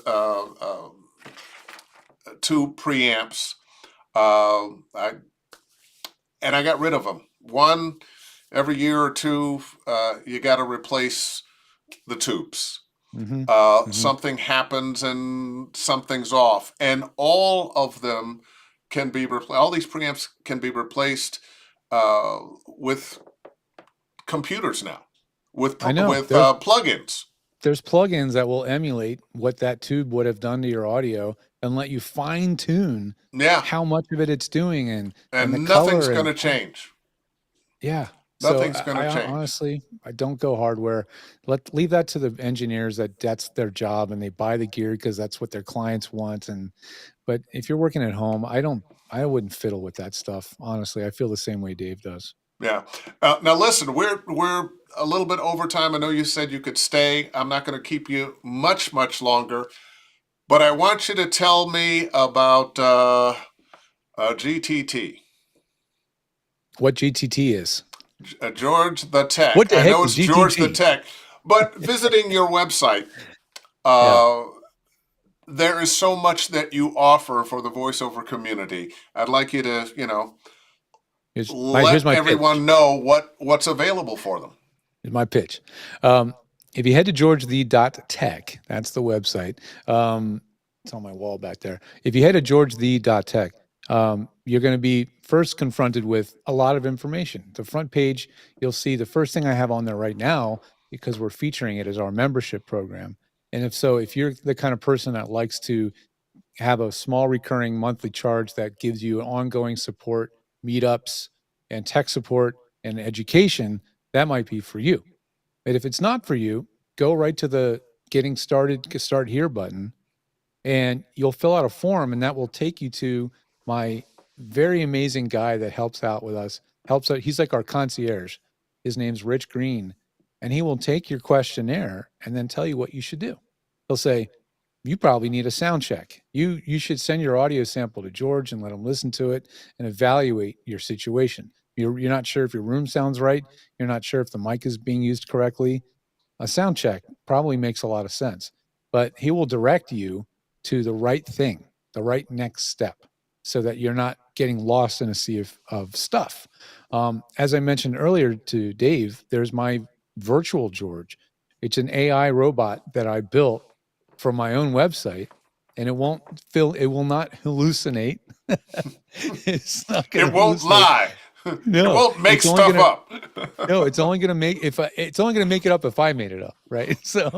tube preamps. I and I got rid of them. One every year or two, you got to replace the tubes. Hmm. Hmm. Something happens and something's off, and all of them can be replaced. All these preamps can be replaced with computers now, with I know with plugins. there's plugins that will emulate what that tube would have done to your audio and let you fine tune Yeah, how much of it it's doing and the and nothing's color going and to change. yeah. So Nothing's going to I change. honestly I don't go hardware. Leave that to the engineers that's their job and they buy the gear because that's what their clients want. And but if you're working at home, I wouldn't fiddle with that stuff. Honestly, I feel the same way Dave does. Yeah. Now listen, we're a little bit over time. I know you said you could stay. I'm not going to keep you much longer, but I want you to tell me about GTT. What GTT is? George the Tech. What the I heck know is it's George the GTT? Tech, but visiting your website, Yeah. uh, there is so much that you offer for the voiceover community. I'd like you to, Here's let my pitch. everyone know what's available for them. Here's my pitch. Um, if you head to georgethe.tech, that's the website. It's on my wall back there. If you head to georgethe.tech, you're going to be first confronted with a lot of information. The front page, you'll see the first thing I have on there right now, because we're featuring it, is our membership program. And if so, if you're the kind of person that likes to have a small recurring monthly charge that gives you ongoing support, meetups, and tech support and education, that might be for you. But if it's not for you, go right to the getting started, start here button, and you'll fill out a form, and that will take you to my very amazing guy that helps out with us. Helps out. He's like our concierge. His name's Rich Green, and he will take your questionnaire and then tell you what you should do. He'll say, you probably need a sound check. You should send your audio sample to George and let him listen to it and evaluate your situation. You're not sure if your room sounds right. You're not sure if the mic is being used correctly. A sound check probably makes a lot of sense, but he will direct you to the right thing, the right next step, so that you're not getting lost in a sea of stuff. As I mentioned earlier to Dave, there's my virtual George. It's an AI robot that I built from my own website, and it will not hallucinate. It's not going It to won't hallucinate. lie. It No, won't make it's only stuff going to up. no, it's only going to make it's only going to make it up if I made it up, right? So,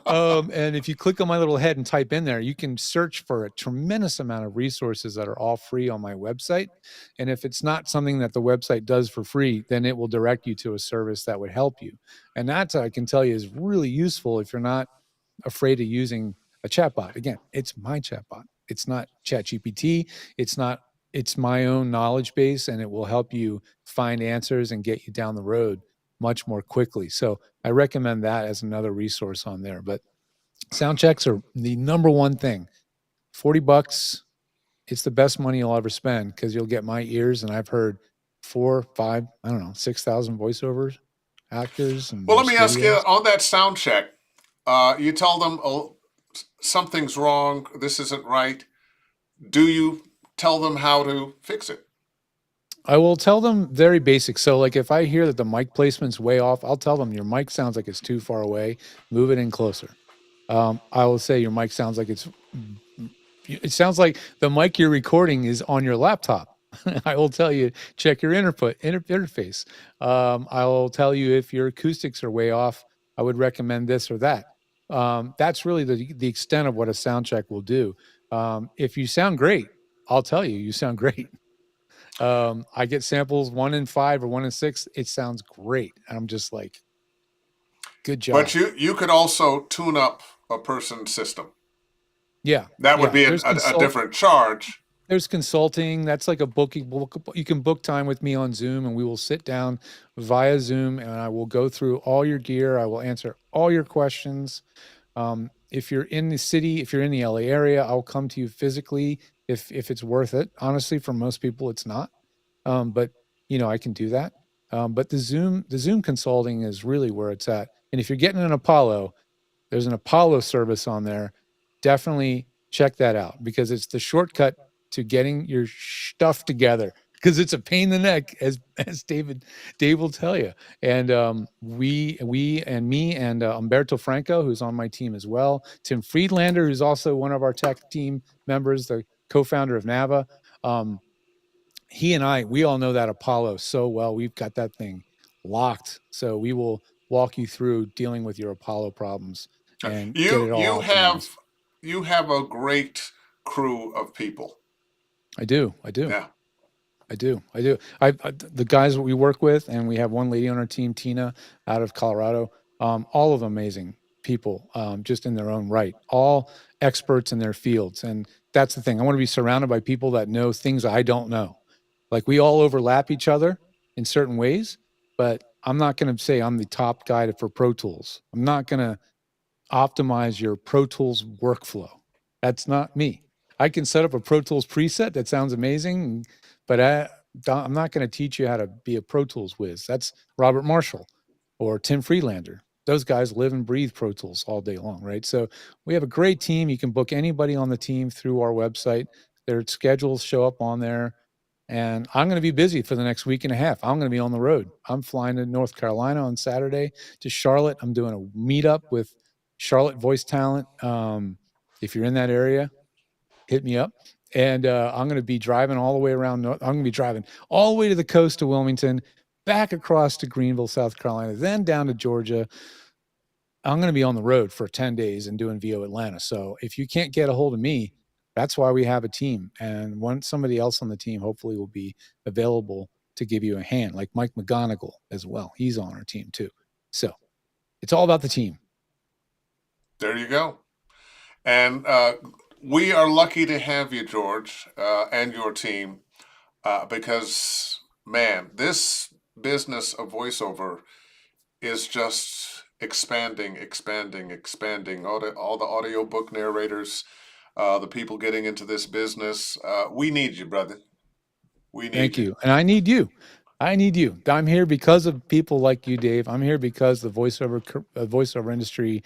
and if you click on my little head and type in there, you can search for a tremendous amount of resources that are all free on my website. And if it's not something that the website does for free, then it will direct you to a service that would help you. And that's, I can tell you, is really useful if you're not afraid of using a chatbot. Again, it's my chatbot. It's not ChatGPT. It's not. It's my own knowledge base, and it will help you find answers and get you down the road much more quickly. So I recommend that as another resource on there. But sound checks are the number one thing. $40. It's the best money you'll ever spend because you'll get my ears, and I've heard 4, 5, I don't know, 6,000 voiceovers, actors, and Well, their let me ask you studios. on that sound check. You tell them, oh, something's wrong. This isn't right. Do you tell them how to fix it? I will tell them very basic. So, like, if I hear that the mic placement's way off, I'll tell them your mic sounds like it's too far away. Move it in closer. I will say your mic sounds like it sounds like the mic you're recording is on your laptop. I will tell you, check your interface. I will tell you if your acoustics are way off. I would recommend this or that. That's really the extent of what a sound check will do. If you sound great, I'll tell you, you sound great. I get samples 1 in 5 or 1 in 6. It sounds great. I'm just like, good But job. you could also tune up a person's system. Yeah, That would yeah. be a different charge. There's consulting. That's like a booking. You can book time with me on Zoom, and we will sit down via Zoom, and I will go through all your gear. I will answer all your questions. If you're in the city, if you're in the LA area, I'll come to you physically if it's worth it. Honestly, for most people, it's not. But I can do that. But the Zoom consulting is really where it's at. And if you're getting an Apollo, there's an Apollo service on there. Definitely check that out because it's the shortcut to getting your stuff together because it's a pain in the neck as Dave will tell you. And we and me and Umberto Franco, who's on my team as well, Tim Friedlander, who's also one of our tech team members, the co-founder of Nava. Um, he and we all know that Apollo so well. We've got that thing locked. So we will walk you through dealing with your Apollo problems and get You it all you have optimized. you have a great crew of people. I do. I do. Yeah. I do. I do. The guys that we work with, and we have one lady on our team, Tina, out of Colorado. All of them amazing people, just in their own right. All experts in their fields, and that's the thing. I want to be surrounded by people that know things I don't know. Like we all overlap each other in certain ways, but I'm not going to say I'm the top guy for Pro Tools. I'm not going to optimize your Pro Tools workflow. That's not me. I can set up a Pro Tools preset that sounds amazing, but I'm not going to teach you how to be a Pro Tools whiz. That's Robert Marshall or Tim Friedlander. Those guys live and breathe Pro Tools all day long, right? So we have a great team. You can book anybody on the team through our website. Their schedules show up on there. And I'm going to be busy for the next week and a half. I'm going to be on the road. I'm flying to North Carolina on Saturday to Charlotte. I'm doing a meetup with Charlotte Voice Talent. If you're in that area, hit me up. And I'm going to be driving all the way around. I'm going to be driving all the way to the coast to Wilmington, back across to Greenville, South Carolina, then down to Georgia. I'm going to be on the road for 10 days and doing VO Atlanta. So if you can't get a hold of me, that's why we have a team. And somebody else on the team hopefully will be available to give you a hand, like Mike McGonigal as well. He's on our team too. So it's all about the team. There you go. And we are lucky to have you, George, and your team, because, man, this business of voiceover is just expanding, expanding, expanding. All the audiobook narrators, the people getting into this business. We need you, brother. We need Thank you. you. And I need you. I need you. I'm here because of people like you, Dave. I'm here because the voiceover industry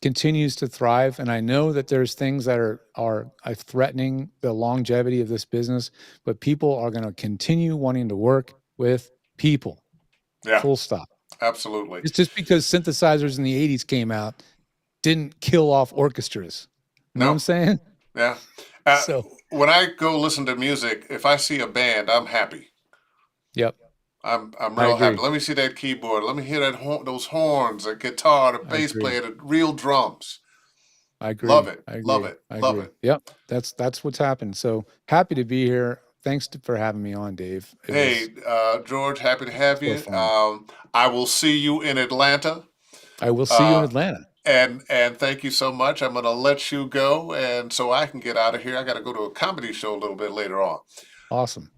continues to thrive, and I know that there's things that are threatening the longevity of this business, but people are going to continue wanting to work with people. Yeah, Full stop. absolutely. It's just because synthesizers in the 80s came out didn't kill off orchestras. You know what I'm No, saying? yeah. So, When I go listen to music, if I see a band, I'm happy. yep, I'm I real happy. agree. Let me see that keyboard. Let me hear those horns, the guitar, the I bass agree. player, the real drums. I Love agree. it. I Love agree. it. I Love agree. it. Yep. That's what's happened. So happy to be here. Thanks for having me on, Dave. It was Hey, George, happy to have so you. fun. I will see you in Atlanta. I will see you in Uh, Atlanta. and thank you so much. I'm gonna let you go, and so I can get out of here. I got to go to a comedy show a little bit later on. Awesome.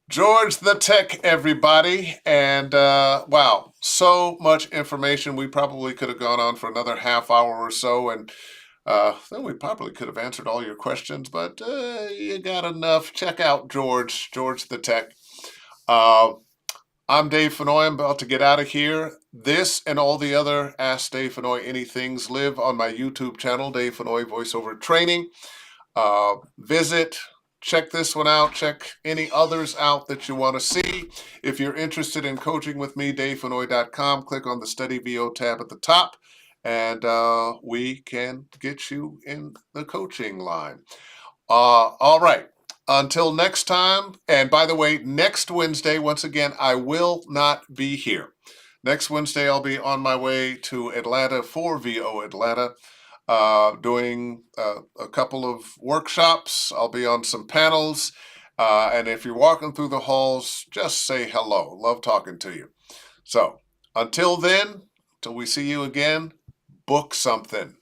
George the Tech, everybody. And wow, so much information. We probably could have gone on for another half hour or so. And then we probably could have answered all your questions, but you got enough. Check out George the Tech. Uh, I'm Dave Fennou. I'm about to get out of here. This and all the other Ask Dave Fennou Anythings live on my YouTube channel, Dave Fennou Voiceover Training. Visit, check this one out, check any others out that you want to see. If you're interested in coaching with me, davefennoy.com, click on the Study VO tab at the top, and we can get you in the coaching line. All right. Until next time. And by the way, next Wednesday, once again, I will not be here. Next Wednesday, I'll be on my way to Atlanta for VO Atlanta, doing a couple of workshops. I'll be on some panels. And if you're walking through the halls, just say hello. Love talking to you. So until then, till we see you again, book something.